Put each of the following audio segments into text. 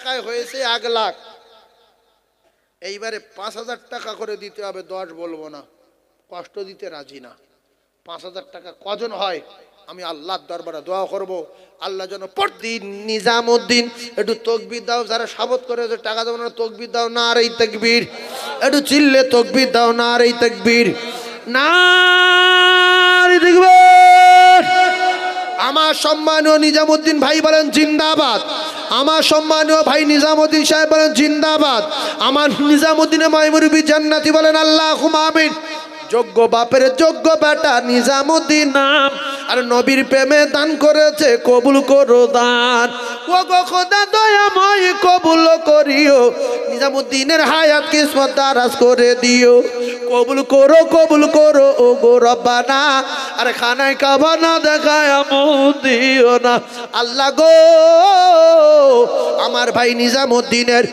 টাকায় হয়েছে 1 লাখ, এইবারে 5,000 টাকা করে দিতে হবে, 10 বলবো না, কষ্ট দিতে রাজি না। 5,000 টাকা কজন হয়? আমি আল্লাহর দরবারে দোয়া করব, আল্লাহ যেন প্রতিদিন নিজামউদ্দিন একটু তাকবীর দাও, যারা শপথ করেছে টাকা দেব না, তাকবীর দাও, নারে তাকবীর, একটু চিল্লে তাকবীর দাও, নারে তাকবীর, নারে তাকবীর। আমার সম্মানীয় নিজামউদ্দিন ভাই বলেন জিন্দাবাদ, আমার সম্মানীয় ভাই নিজামউদ্দিন সাহেব বলেন জিন্দাবাদ, আমার নিজামউদ্দিনের মাইমুরবি জান্নাতি বলেন আল্লাহুম্মা আমিন। যোগ্য বাপের যোগ্য বেটা নিজামউদ্দিন নাম, আর নবীর প্রেমে দান করেছে, কবুল করো দান, ও গো খোদা দয়াময় কবুল করিও, নিজামউদ্দিনের হায়াত কিসমত দারাজ করে দিও, কবুল করো ও গো রব্বানা, আর খানায় কাবা না দেখায় মুখ দিও না। আল্লাহ গো, আমার ভাই নিজামউদ্দিনের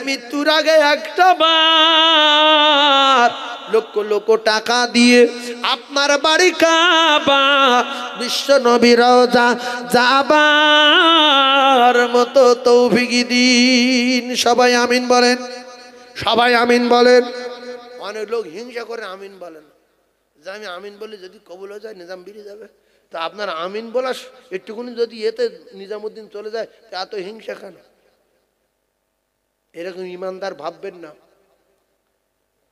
মৃত্যুর আগে একটা বার লক্ষ লক্ষ টাকা দিয়ে আপনার বাড়ি কাবা, বিশ্ব নবী রওজা যাবার মতো তৌফিক দিন। সবাই আমিন বলেন, সবাই আমিন বলেন। অনেক লোক হিংসা করে আমিন বলেন, যে আমি আমিন বলে যদি কবুল হয়ে যায় নিজাম বেরিয়ে যাবে, তো আপনার আমিন বলা একটুকুনি যদি এতে নিজামউদ্দিন চলে যায়, তা এত হিংসা কেন? এরকম ইমানদার ভাববেন না।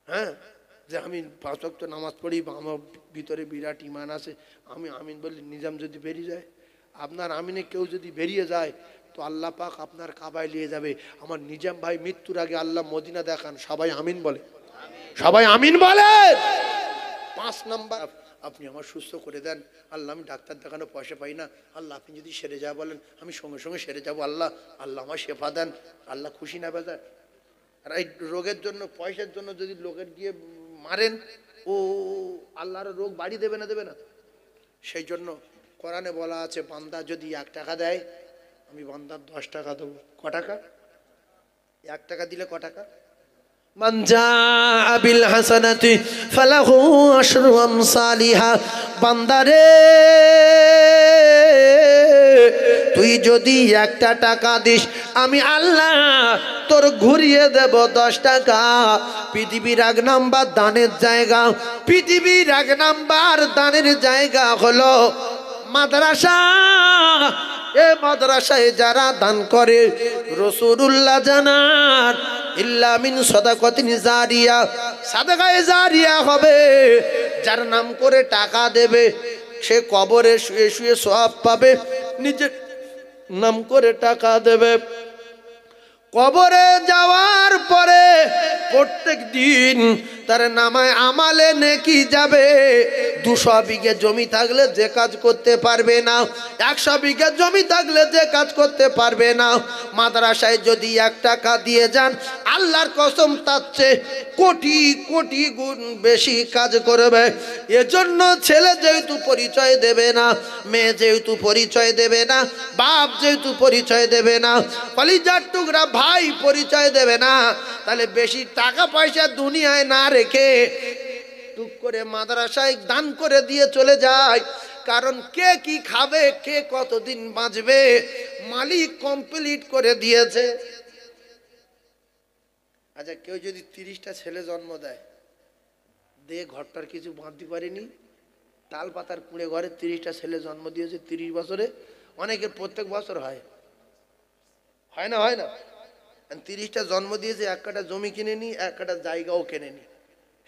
হ্যাঁ, যে আমি 5 ওয়াক্ত নামাজ পড়ি, আমার ভিতরে বিরাট ইমান আছে, আমি আমিন বলি নিজাম যদি বেরিয়ে যায়, আপনার আমিনে কেউ যদি বেরিয়ে যায় তো আল্লাহ পাক আপনার কাবায় নিয়ে যাবে। আমার নিজাম ভাই মৃত্যুর আগে আল্লাহ মদিনা দেখান। সবাই আমিন বলে, সবাই আমিন বলেন। 5 নাম্বার, আপনি আমার সুস্থ করে দেন আল্লাহ, আমি ডাক্তার দেখানো পয়সা পাই না, আল্লাহ আপনি যদি সেরে যা বলেন আমি সঙ্গে সঙ্গে সেরে যাবো, আল্লাহ আল্লাহ আমার শেফা দেন, আল্লাহ খুশি না বেজার। আর এই রোগের জন্য পয়সার জন্য যদি লোকের গিয়ে মারেন, ও আল্লাহর রোগ বাড়ি দেবে না, দেবে না। সেই জন্য কোরআনে বলা আছে, বান্দা যদি 1 টাকা দেয় আমি বান্দার 10 টাকা দেবো। ক টাকা? 1 টাকা দিলে ক টাকা? মান জাআ বিল হাসানাতি ফালাহু আশরু আমসালিহা। বান্দারে, তুই যদি 1টা টাকা দিস আমি আল্লাহ তোর ঘুরিয়ে দেব 10 টাকা। পৃথিবীর 1 নাম্বার দানের জায়গা, পৃথিবীর 1 নাম্বার দানের জায়গা হলো মাদ্রাসা। এ মাদ্রাসায় যারা দান করে রাসূলুল্লাহ জানান, ইল্লা মিন সাদাকাতিন জারিয়া, সাদাকায়ে জারিয়া হবে। যার নাম করে টাকা দেবে সে কবরে শুয়ে শুয়ে সওয়াব পাবে, নিজের নাম করে টাকা দেবে। কবরে যাওয়ার পরে প্রত্যেক দিন তার নামায় আমালে নেকি যাবে। 200 বিঘে জমি থাকলে যে কাজ করতে পারবে না, 100 বিঘে জমি থাকলে যে কাজ করতে পারবে না, মাদ্রাসায় যদি 1 টাকা দিয়ে যান আল্লাহর কসম তার চেয়ে কোটি কোটি গুণ বেশি কাজ করবে। এজন্য ছেলে যেহেতু পরিচয় দেবে না, মেয়ে যেহেতু পরিচয় দেবে না, বাপ যেহেতু পরিচয় দেবে না, কলিজার টুকরা ভাই পরিচয় দেবে না, তাহলে বেশি টাকা পয়সা দুনিয়ায় না রেখে টুক করে মাদ্রাসায় দান করে দিয়ে চলে যায়। কারণ কে কি খাবে, কে কতদিন বাঁচবে মালিক কমপ্লিট করে দিয়েছে। আচ্ছা, কেউ যদি 30টা ছেলে জন্ম দেয়, দিয়ে ঘরটার কিছু বাঁধতে পারেনি, তাল পাতার কুঁড়ে ঘরে 30টা ছেলে জন্ম দিয়েছে 30 বছরে, অনেকের প্রত্যেক বছর হয়, হয় না? হয় না? 30টা জন্ম দিয়েছে, 1 কাঠা জমি কিনে নি, 1 কাঠা জায়গাও কেনে নি,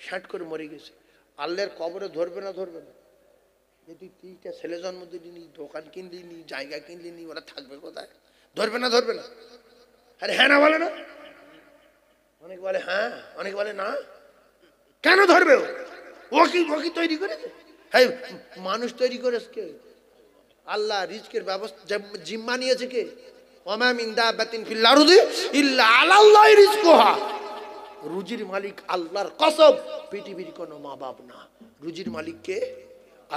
ষাট করে মরে গেছে। আল্লাহর কবরে ধরবে না? ধরবে না? যদি 30টা ছেলে জন্ম দিলি, দোকান কিনলি নি, জায়গা কিনলি নি, ওরা থাকবে কোথায়? ধরবে না? ধরবে না? আরে হ্যাঁ না বলে না? অনেক বলে হ্যাঁ, অনেক বলে না। কেন ধরবে? ও কি তৈরি করেছে? হ্যাঁ, মানুষ তৈরি করেছে কে? আল্লাহ। রিজকের ব্যবস্থা জিম্মা নিয়েছে কে? ওমা মিন দাবাতিন ফিল আরদি ইল্লা আলাল্লাহি রিজকুহা। রুজির মালিক আল্লাহর কসম, পৃথিবীর কোনো মা বাপ না, রুজির মালিক কে?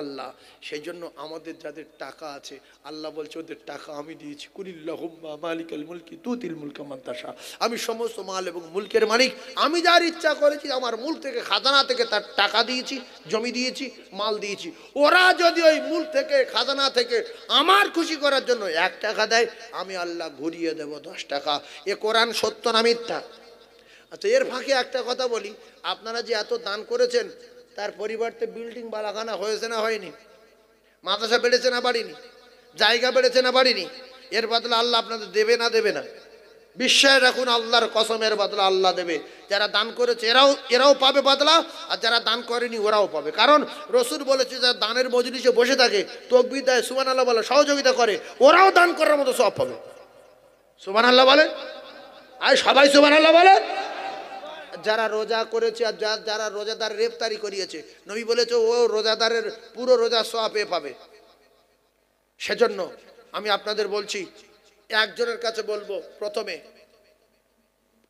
আল্লাহ। সেই জন্য আমাদের যাদের টাকা আছে আল্লাহ বলছে ওদের টাকা আমি দিয়েছি, কুলিল্লাহুম্মা মালিকাল মুলকি তুতিল মুলকা মান তাশা, আমি সমস্ত মাল এবং মুলকের মালিক, আমি যার ইচ্ছা করেছি আমার মুলক থেকে খাজানা থেকে তার টাকা দিয়েছি, জমি দিয়েছি, মাল দিয়েছি। ওরা যদি ওই মুলক থেকে খাজানা থেকে আমার খুশি করার জন্য 1 টাকা দেয়, আমি আল্লাহ ঘুরিয়ে দেব 10 টাকা। এ কোরআন সত্য না মিথ্যা? আচ্ছা, এর ফাঁকে একটা কথা বলি, আপনারা যে এত দান করেছেন তার পরিবর্তে বিল্ডিং বালাখানা হয়েছে না হয়নি? মাদ্রাসা বেড়েছে না বাড়িনি? জায়গা বেড়েছে না বাড়িনি? এর বদলা আল্লাহ আপনাদের দেবে না দেবে না? বিশ্বাস রাখুন, আল্লাহর কসমের বদলা আল্লাহ দেবে। যারা দান করেছে এরাও পাবে বদলা, আর যারা দান করেনি ওরাও পাবে। কারণ রসুল বলেছে যারা দানের মজলিসে বসে থাকে, তাকবীর দেয়, সুবহানাল্লাহ বলে, সহযোগিতা করে, ওরাও দান করার মতো সওয়াব পাবে। সুবহানাল্লাহ বলে, আর সবাই সুবহানাল্লাহ বলে। যারা রোজা করেছে আর যারা রোজাদার রেফতারি করিয়েছে, নবী বলেছে ও রোজাদারের পুরো রোজা সওয়াব পাবে। সেজন্য আমি আপনাদের বলছি, একজনের কাছে বলবো, প্রথমে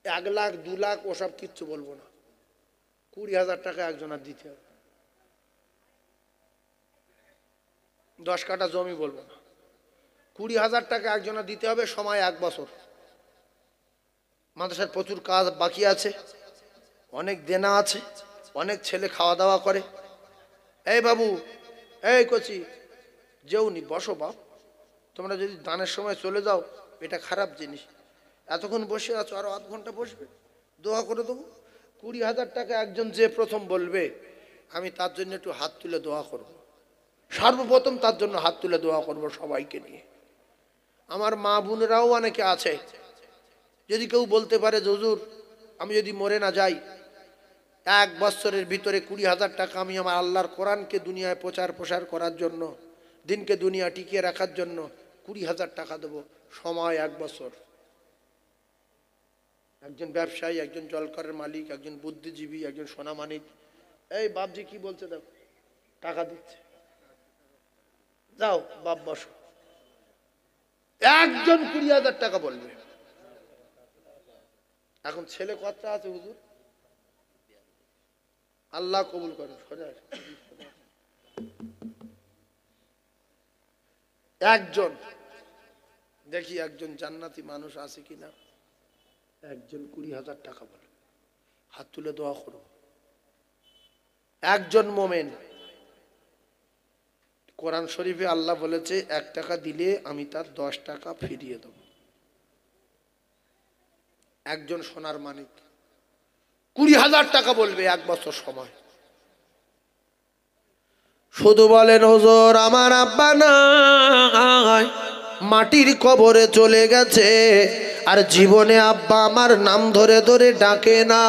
1 লাখ 2 লাখ ওসব কিচ্ছু বলবো না, 20,000 টাকা একজনের দিতে হবে। 10 কাঠা জমি বলবো না, 20,000 টাকা একজনের দিতে হবে, সময় 1 বছর। মাদ্রাসার প্রচুর কাজ বাকি আছে, অনেক দেনা আছে, অনেক ছেলে খাওয়া দাওয়া করে। এই বাবু, এই কচি, যেওনি, বসো বাপ। তোমরা যদি দানের সময় চলে যাও এটা খারাপ জিনিস। এতক্ষণ বসে আছো, আরো 1/2 ঘন্টা বসবে, দোয়া করে দেবো। 20,000 টাকা একজন যে প্রথম বলবে, আমি তার জন্য একটু হাত তুলে দোয়া করব। সর্বপ্রথম তার জন্য হাত তুলে দোয়া করব সবাইকে নিয়ে। আমার মা বোনেরাও অনেকে আছে, যদি কেউ বলতে পারে হুজুর আমি যদি মরে না যাই, 1 বছরের ভিতরে 20,000 টাকা আমি আমার আল্লাহর কোরআনকে দুনিয়ায় প্রচার প্রসার করার জন্য, দিনকে দুনিয়া টিকিয়ে রাখার জন্য 20,000 টাকা দেবো, সময় 1 বছর। একজন ব্যবসায়ী, একজন জলকরের মালিক, একজন বুদ্ধিজীবী, একজন সোনা মানিক, এই বাপজি কি বলছে দেখো, টাকা দিচ্ছে, যাও বাপ বসো। একজন 20,000 টাকা বলবে। এখন ছেলে কথা আছে হুজুর, আল্লাহ কবুল করেন। একজন দেখি একজন জান্নাতি মানুষ আছে কিনা, একজন 20,000 টাকা বলে, হাত তুলে দোয়া করব। একজন মোমেন, কোরআন শরীফে আল্লাহ বলেছে 1 টাকা দিলে আমি তার 10 টাকা ফিরিয়ে দেব। একজন সোনার মানিক 20,000 টাকা বলবে, 1 বছর সময়। শুধু বলেন হুজুর আমার আব্বা নাই, মাটির কবরে চলে গেছে, আর জীবনে আব্বা আমার নাম ধরে ধরে ডাকে না।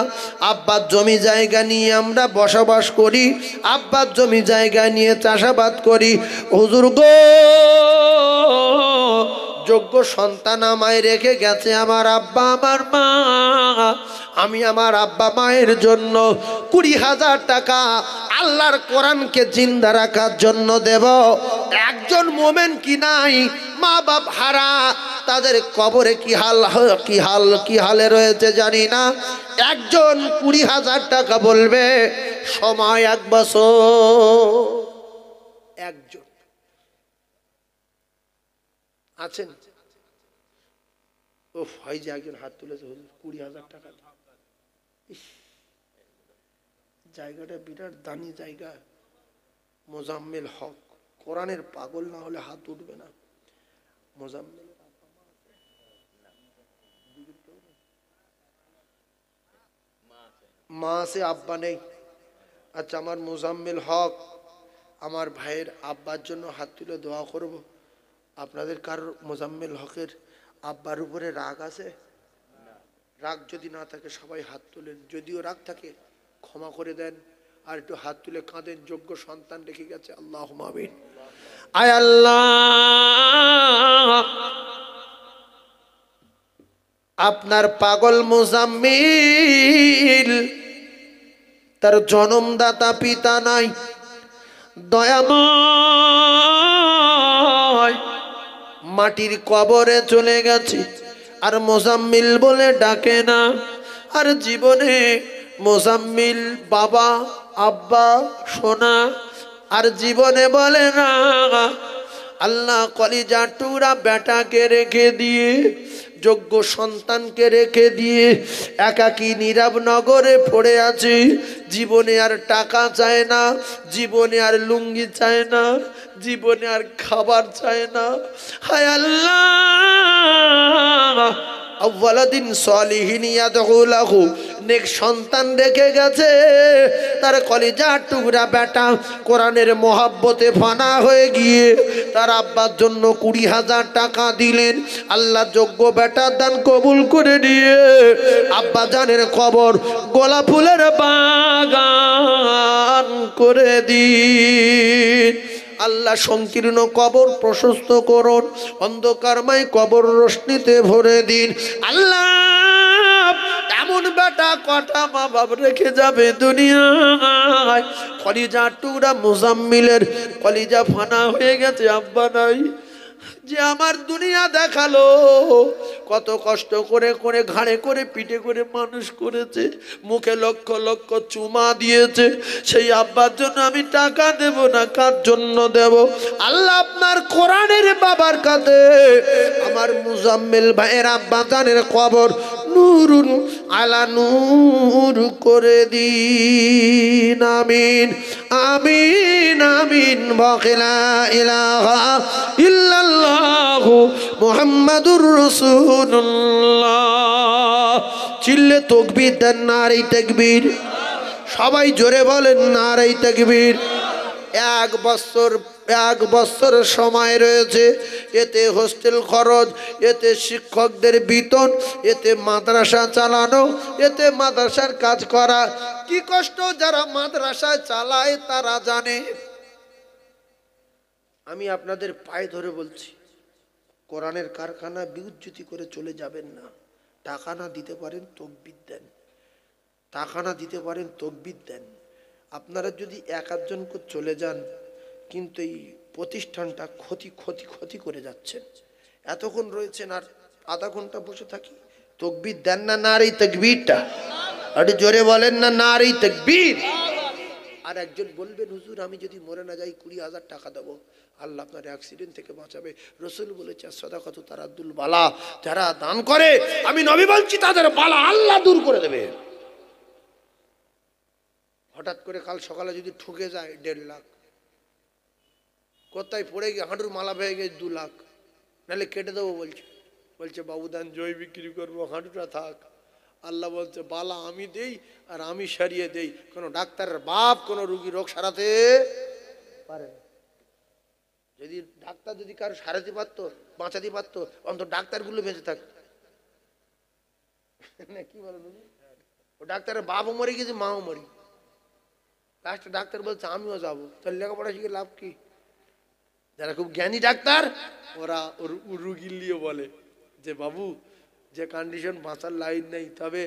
আব্বার জমি জায়গা নিয়ে আমরা বসবাস করি, আব্বার জমি জায়গা নিয়ে চাষাবাদ করি। হুজুর গো, যোগ্য সন্তান আমায় রেখে গেছে আমার আব্বা আমার মা, আমি আমার আব্বা মায়ের জন্য 20,000 টাকা আল্লাহর কোরআনকে জিন্দা রাখার জন্য দেব। একজন মোমেন কি নাই, মা বাপ হারা, তাদের কবরে কি হালে রয়েছে জানি না। একজন 20,000 টাকা বলবে, সময় 1 বছর। একজন আছেন? ও ভাই যে একজন হাত তুলেছে, 20,000 টাকা। জায়গাটা বিরাট দামি জায়গা। মোজাম্মেল হক, কোরআনের পাগল না হলে হাত উঠবে না। মোজাম্মেল মা আছে, আব্বা নেই। আচ্ছা, আমার মোজাম্মেল হক, আমার ভাইয়ের আব্বার জন্য হাত তুলে দোয়া করব। আপনাদের কারোর মোজাম্মেল হকের আব্বার উপরে রাগ আছে? রাগ যদি না থাকে সবাই হাত তুলেন, যদিও রাগ থাকে ক্ষমা করে দেন, আর একটু হাত তুলে কাঁদেন, যোগ্য সন্তান রেখে গেছে। আল্লাহুম্মা আমিন। আয় আল্লাহ, আপনার পাগল মোজাম্মিল, তার জন্মদাতা পিতা নাই, দয়াময়, মাটির কবরে চলে গেছে, আর মোজাম্মিল বলে ডাকে না। আর জীবনে মোজাম্মিল বাবা, আব্বা, সোনা আর জীবনে বলে না। আল্লাহ কলিজার টুকরা বেটাকে রেখে দিয়ে, যোগ্য সন্তানকে রেখে দিয়ে একাকী নীরব নগরে পড়ে আছে। জীবনে আর টাকা চায় না, জীবনে আর লুঙ্গি চায় না, জীবনে আর খাবার চায় না। হায় আল্লাহ, আওয়ালাদিন সলিহিন ইয়াদউ লাহু, নেক সন্তান রেখে গেছে। তার কলিজার টুকরা বেটা কোরআনের মহব্বতে ফানা হয়ে গিয়ে তার আব্বার জন্য 20,000 টাকা দিলেন। আল্লাহ যোগ্য বেটার দান কবুল করে নিয়ে আব্বা জানের কবর গোলাপ ফুলের বাগান করে দিন। আল্লাহ সংকীর্ণ কবর প্রশস্ত করুন, অন্ধকারময় কবর রোশনীতে ভরে দিন। আল্লাহ এমন বেটা কটা মা বাপ রেখে যাবে দুনিয়ায়। কলিজার টুকরা মুজাম্মিলের কলিজা ফানা হয়ে গেছে, আব্বা নাই। যে আমার দুনিয়া দেখালো, কত কষ্ট করে করে ঘাড়ে করে পিঠে করে মানুষ করেছে, মুখে লক্ষ লক্ষ চুমা দিয়েছে, সেই আব্বার জন্য আমি টাকা দেব না, কার জন্য দেব? আল্লাহ আপনার কোরআনের বাবার কাছে আমার মুজাম্মিল ভাইয়ের আব্বা জানের কবর নূরুন আলা নূর করে দিন। আমিন আমিন আমিন। বাকিলা ইলাহা ইল্লাল্লাহু মুহাম্মাদুর রাসূলুল্লাহ। চিল্লে তাকবীর দেন, নারে তাকবীর। সবাই জোরে বলেন নারে তাকবীর। এক বছর সময় রয়েছে, এতে হোস্টেল খরচ, এতে শিক্ষকদের বেতন, এতে মাদ্রাসা চালানো, এতে মাদ্রাসার কাজ করা। কি কষ্ট যারা মাদ্রাসা চালায় তারা জানে। আমি আপনাদের পায়ে ধরে বলছি, কোরআনের কারখানা বিউজ্জুতি করে চলে যাবেন না। টাকা না দিতে পারেন তাকবীর দেন, টাকা না দিতে পারেন তাকবীর দেন। আপনারা যদি এক আধজন করে চলে যান, কিন্তু এই প্রতিষ্ঠানটা ক্ষতি ক্ষতি ক্ষতি করে যাচ্ছেন। এতক্ষণ রয়েছেন, আর আধা ঘন্টা বসে থাকি। তাকবীর দেন না, নারে তাকবীরটা একটু জোরে বলেন না, নারে তাকবীর। আর একজন বলবেন, হুজুর আমি যদি মরে না যাই 20,000 টাকা দেবো, আল্লাহ আপনার অ্যাক্সিডেন্ট থেকে বাঁচাবে। রসুল বলেছে সাদাকাতু তারাদ্দুল বালা, যারা দান করে আমি নবী বলছি তাদের বালা আল্লাহ দূর করে দেবে। হঠাৎ করে কাল সকালে যদি ঠুকে যায় 1.5 লাখ, কোথায় পড়ে গিয়ে হাঁটুর মালা পেয়ে গেছে 2 লাখ, নাহলে কেটে দেবো বলছে বাবু দান জয় বিক্রি করবো, হাঁটুটা থাক। আল্লাহ বলছে বালা আমি দেই আর আমি সারিয়ে দেই, কোনো ডাক্তারের বাপ কোনো রুগী রোগ সারাতে পারে না। যদি ডাক্তার যদি কারো সারাতে পারতো, বাঁচাতে পারতো, অন্তত ডাক্তারগুলো বেঁচে থাকতো না। কি বলেন? ও ডাক্তারের বাপও মরে গেছে, মাও মরি, লাস্টে ডাক্তার বলছে আমিও যাবো। তাহলে লেখাপড়া শিখে লাভ কি? যারা খুব জ্ঞানী ডাক্তার ওরা রুগী নিয়ে বলে যে বাবু যে কন্ডিশন বাঁচার লাইন নেই, তবে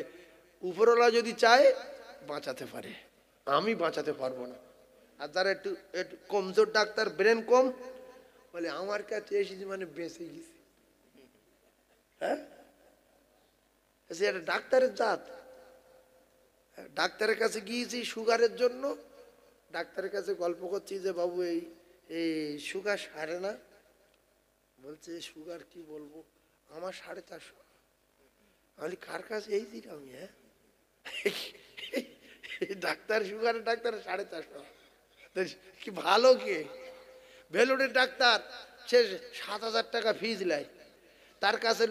উপরওয়ালা যদি চায় বাঁচাতে পারে, আমি বাঁচাতে পারবো না। আর যারা একটু একটু কমজোর ডাক্তার, ব্রেন কম, বলে আমার কাছে এসেছি মানে বেঁচে গেছি। হ্যাঁ, সে একটা ডাক্তারের জাত। ডাক্তারের কাছে গিয়েছি সুগারের জন্য, ডাক্তারের কাছে গল্প করছি যে বাবু এই সুগার সারে না। বলছে সুগার কি বলবো, আমার 450। আমি কার কাছে এই দিন আমি, হ্যাঁ ডাক্তার সুগারের ডাক্তার 450, কি ভালো কে? ভেলোরের ডাক্তার, সে 7,000 টাকা ফিজ নেয়। তার কাছে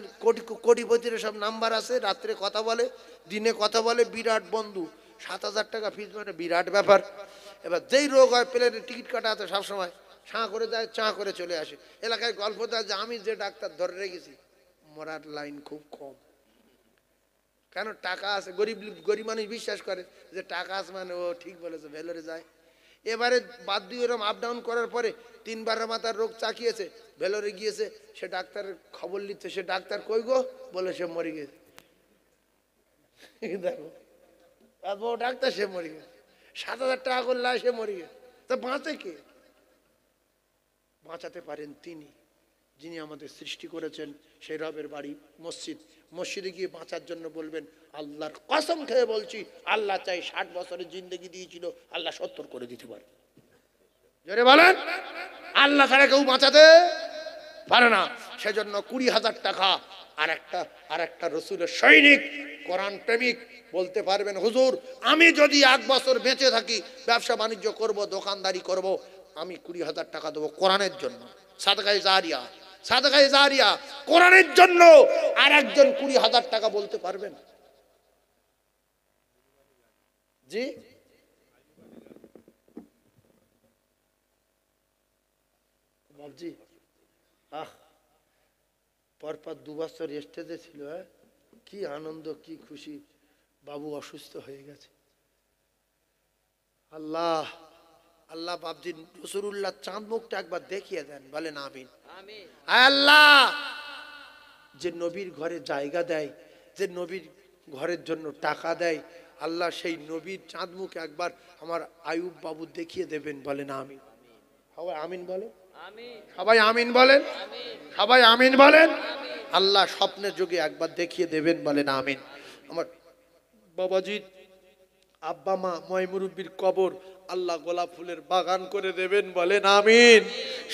কোটিপতির সব নাম্বার আছে, রাত্রে কথা বলে, দিনে কথা বলে, বিরাট বন্ধু। 7,000 টাকা ফিজ মানে বিরাট ব্যাপার। এবার যেই রোগ হয়, প্লেনের টিকিট কাটা আছে সবসময়, ছাঁ করে যায়, চাঁ করে চলে আসে। এলাকায় গল্প দেয় যে আমি যে ডাক্তার ধরে রেখেছি, মরার লাইন খুব কম। কেন? টাকা আছে। গরিব মানুষ বিশ্বাস করে যে টাকা আছে মানে ও ঠিক বলেছে, ভেলোরে যায়। এবারে বাদ দিয়ে ওরম আপ ডাউন করার পরে 3বার মাথার রোগ চাকিয়েছে, ভেলোরে গিয়েছে, সে ডাক্তারের খবর নিচ্ছে। সে ডাক্তার কই গো, বলে সে মরে গেছে। দেখো এত বড় ডাক্তার, সে মরে গেছে। 7,000 টাকা করলে সে মরে গেছে। তা বাঁচে কে? বাঁচাতে পারেন তিনি, যিনি আমাদের সৃষ্টি করেছেন। সেই রবের বাড়ি মসজিদ। মসজিদে গিয়ে বাঁচার জন্য বলবেন আল্লাহর কসম খেয়ে বলছি, আল্লাহ চাই 60 বছরের জিন্দেগি দিয়েছিল, আল্লাহ 70 করে দিতে পারে। জোরে বলেন। আল্লাহ ছাড়া কেউ বাঁচাতে পারে না। সেজন্য 20,000 টাকা আর একটা রসুলের সৈনিক কোরআন প্রেমিক বলতে পারবেন, হুজুর আমি যদি 1 বছর বেঁচে থাকি, ব্যবসা বাণিজ্য করব, দোকানদারি করব, আমি 20,000 টাকা দেবো কোরআনের জন্য, সাদকায়ে জারিয়া, সাদকায়ে জারিয়া কোরআনের জন্য। আর একজন 20,000 টাকা বলতে পারবেন? জি বাবজি, পরপর 2 বছর স্টেজে ছিল, কি আনন্দ, কি খুশি। বাবু অসুস্থ হয়ে গেছে। আল্লাহ আল্লাহ বাবজি রসুলুল্লাহ চাঁদ মুখটা একবার দেখিয়ে দেন, বলেন আমিন। আল্লাহ যে নবীর ঘরে জায়গা দেয়, যে নবীর ঘরের জন্য টাকা দেয়, আল্লাহ সেই নবীর চাঁদ মুখ একবার আমার আয়ুব বাবু দেখিয়ে দেবেন, বলেন আমিন। সবাই আমিন বলেন, সবাই আমিন বলেন, সবাই আমিন বলেন। আল্লাহ স্বপ্নের যুগে একবার দেখিয়ে দেবেন, বলেন আমিন। আমার বাবাজির আব্বা মা ময়মুরব্বির কবর আল্লাহ গোলাপ ফুলের বাগান করে দেবেন, বলেন আমিন।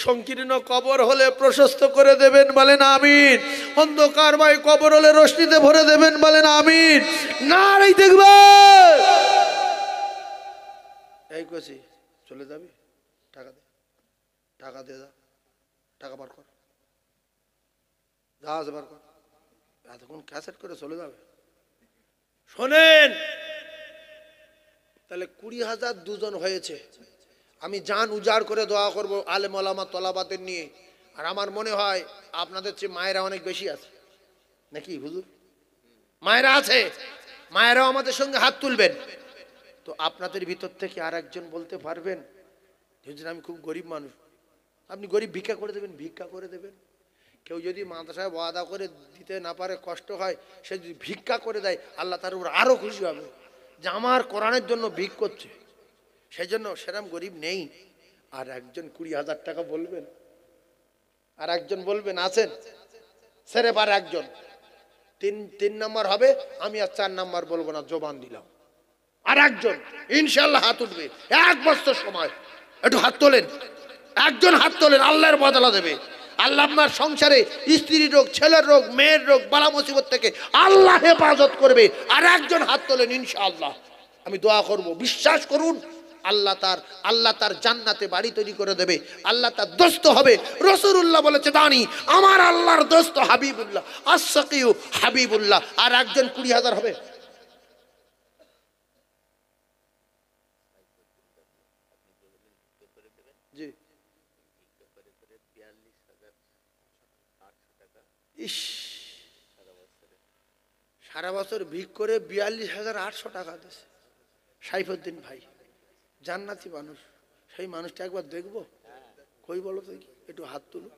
সংকীর্ণ কবর হলে প্রশস্ত করে দেবেন, বলেন আমিন। অন্ধকারময় কবর হলে রোশনিতে ভরে দেবেন, বলেন আমিন। নারী দেখবে এই কছি চলে যাবি, টাকা দে, টাকা দে, যা টাকা বার কর, জাহাজ বার কর, এতক্ষণ ক্যাসেট করে চলে যাবে। শোনেন, তাহলে 20,000 দুজন হয়েছে। আমি জান উজাড় করে দোয়া করব আলেম ওলামা তলাবাদের নিয়ে। আর আমার মনে হয় আপনাদের চেয়ে মায়েরা অনেক বেশি আছে নাকি হুজুর? মায়েরা আছে, মায়েরাও আমাদের সঙ্গে হাত তুলবেন। তো আপনাদের ভিতর থেকে আর একজন বলতে পারবেন, হুজুর আমি খুব গরিব মানুষ, আপনি গরিব, ভিক্ষা করে দেবেন, ভিক্ষা করে দেবেন। কেউ যদি মাদ্রাসায় ওয়াদা করে দিতে না পারে, কষ্ট হয়, সে যদি ভিক্ষা করে দেয়, আল্লাহ তার উপর আরো খুশি হবে যে আমার কোরআনের জন্য ভিক করছে। সেই জন্য সেরকম গরিব নেই। আর একজন 20,000 টাকা বলবেন, আর একজন বলবেন আছেন সেরে পার একজন, তিন নম্বর হবে, আমি আর 4 নম্বর বলবো না, জবান দিলাম। আর একজন ইনশাল্লাহ হাত উঠবে, 1 বছর সময়, একটু হাত তোলেন, একজন হাত তোলেন, আল্লাহর বদলা দেবে। আল্লাহ আপনার সংসারে স্ত্রীর রোগ, ছেলের রোগ, মেয়ের রোগ, বালা মুসিবত থেকে আল্লাহ হেফাজত করবে। আর একজন হাত তোলেন, ইনশাআল্লাহ আমি দোয়া করব, বিশ্বাস করুন আল্লাহ তার জান্নাতে বাড়ি তৈরি করে দেবে। আল্লাহ তার দোস্ত হবে। রাসূলুল্লাহ বলেছে, জানি আমার আল্লাহর দোস্ত হাবিবুল্লাহ, আস-সাকিউ হাবিবুল্লাহ। আর একজন 20,000 হবে। জি ইস, সারা বছর ভিক করে 42,800 টাকা দিয়েছে সাইফুদ্দিন ভাই, জান্নাতি মানুষ। সেই মানুষটা একবার দেখবো, কই বলো তো, একটু হাত তুলো।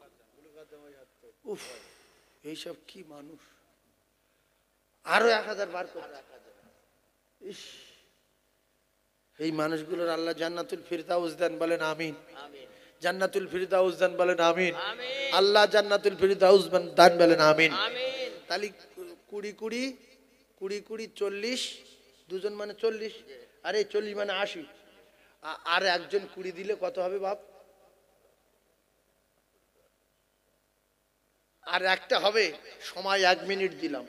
উফ, এইসব কি মানুষ। আরো 1,000 বার করে। ইস, এই মানুষগুলোর আল্লাহ জান্নাতুল ফিরদাউস দেন, বলেন আমিন। জান্নাতুল ফিরদাউস দেন, বলেন আমিন। আল্লাহ জান্নাতুল ফিরদাউস দান, বলেন আমিন। তাহলে 20 40 দুজন মানে 40, আরে 40 মানে 80, আর একজন 20 দিলে কত হবে বাপ? আর একটা হবে, সময় 1 মিনিট দিলাম।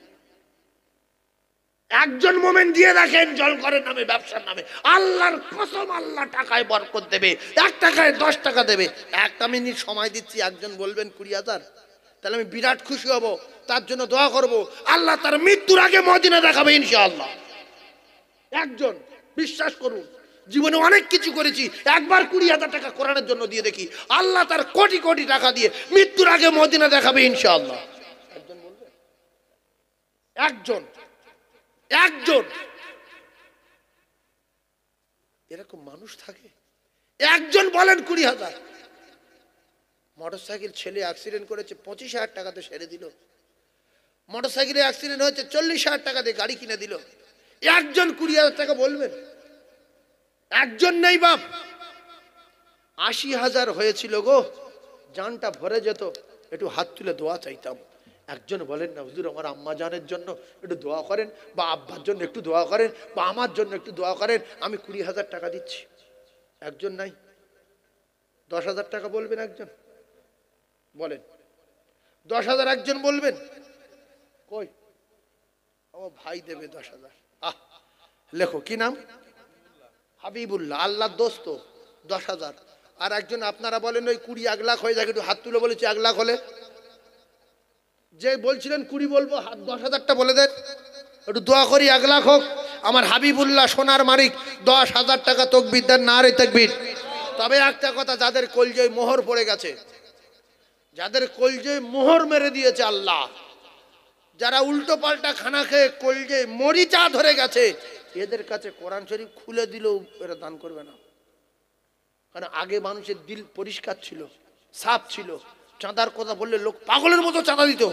একজন মোমেন দিয়ে দেখেন, জল করের নামে, ব্যবসার নামে, আল্লাহর কসম আল্লাহ টাকায় বরকত দেবে, 1 টাকায় 10 টাকা দেবে। 1 মিনিট সময় দিচ্ছি, একজন বলবেন 20,000, তাহলে আমি বিরাট খুশি হব, তার জন্য দোয়া করব, আল্লাহ তার মৃত্যুর আগে মদিনা দেখাবে ইনশাআল্লাহ। একজন, বিশ্বাস করুন, জীবনে অনেক কিছু করেছি, একবার 20,000 টাকা কোরআনের জন্য দিয়ে দেখি, আল্লাহ তার কোটি কোটি টাকা দিয়ে মৃত্যুর আগে মদিনা দেখাবে ইনশাআল্লাহ। একজন বলবে, একজন এরকম মানুষ থাকে। একজন বলেন 20,000। মোটরসাইকেল ছেলে অ্যাক্সিডেন্ট করেছে, 25,000 টাকাতে সেরে দিল। মোটরসাইকেলে অ্যাক্সিডেন্ট হয়েছে, 40,000 টাকা দিয়ে গাড়ি কিনে দিল। একজন 20,000 টাকা বলবেন? একজন নেই বাপ। 80,000 হয়েছিল গো, জানটা ভরে যেত, একটু হাত তুলে দোয়া চাইতাম। একজন বলেন না, হুজুর আমার আম্মা জানের জন্য একটু দোয়া করেন, বা আব্বার জন্য একটু দোয়া করেন, বা আমার জন্য একটু দোয়া করেন, আমি 20,000 টাকা দিচ্ছি। একজন নাই, 10,000 টাকা বলবেন একজন? বলেন 10,000 একজন বলবেন? কই আমার ভাই দেবে 10,000। আহ, লেখো কি নাম? হাবিবুল্লাহ, আল্লাহর দোস্ত। 10,000। আর একজন আপনারা বলেন ওই 20 1 লাখ হয়ে যাবে, একটু হাত তুলে বলেছি 1 লাখ হলে। যে বলছিলেন 20 বলবো, হাত 10,000টা বলে দেন, একটু দোয়া করি 1 লাখ হোক। আমার হাবিবুল্লাহ সোনার মালিক 10,000 টাকা তকবীর দেন, নারে তাকবীর। তবে একটা কথা, যাদের কলজে মোহর পড়ে গেছে, যাদের কলজে মোহর মেরে দিয়েছে আল্লাহ, যারা উল্টো পাল্টা খানা খেয়ে কলজে মরিচা ধরে গেছে, এদের কাছে কোরআন শরীফ খুলে দিলেও এরা দান করবে না। কারণ আগে মানুষের দিল পরিষ্কার ছিল, সাফ ছিল, চাঁদার কথা বললে লোক পাগলের মতো চাঁদা দিত।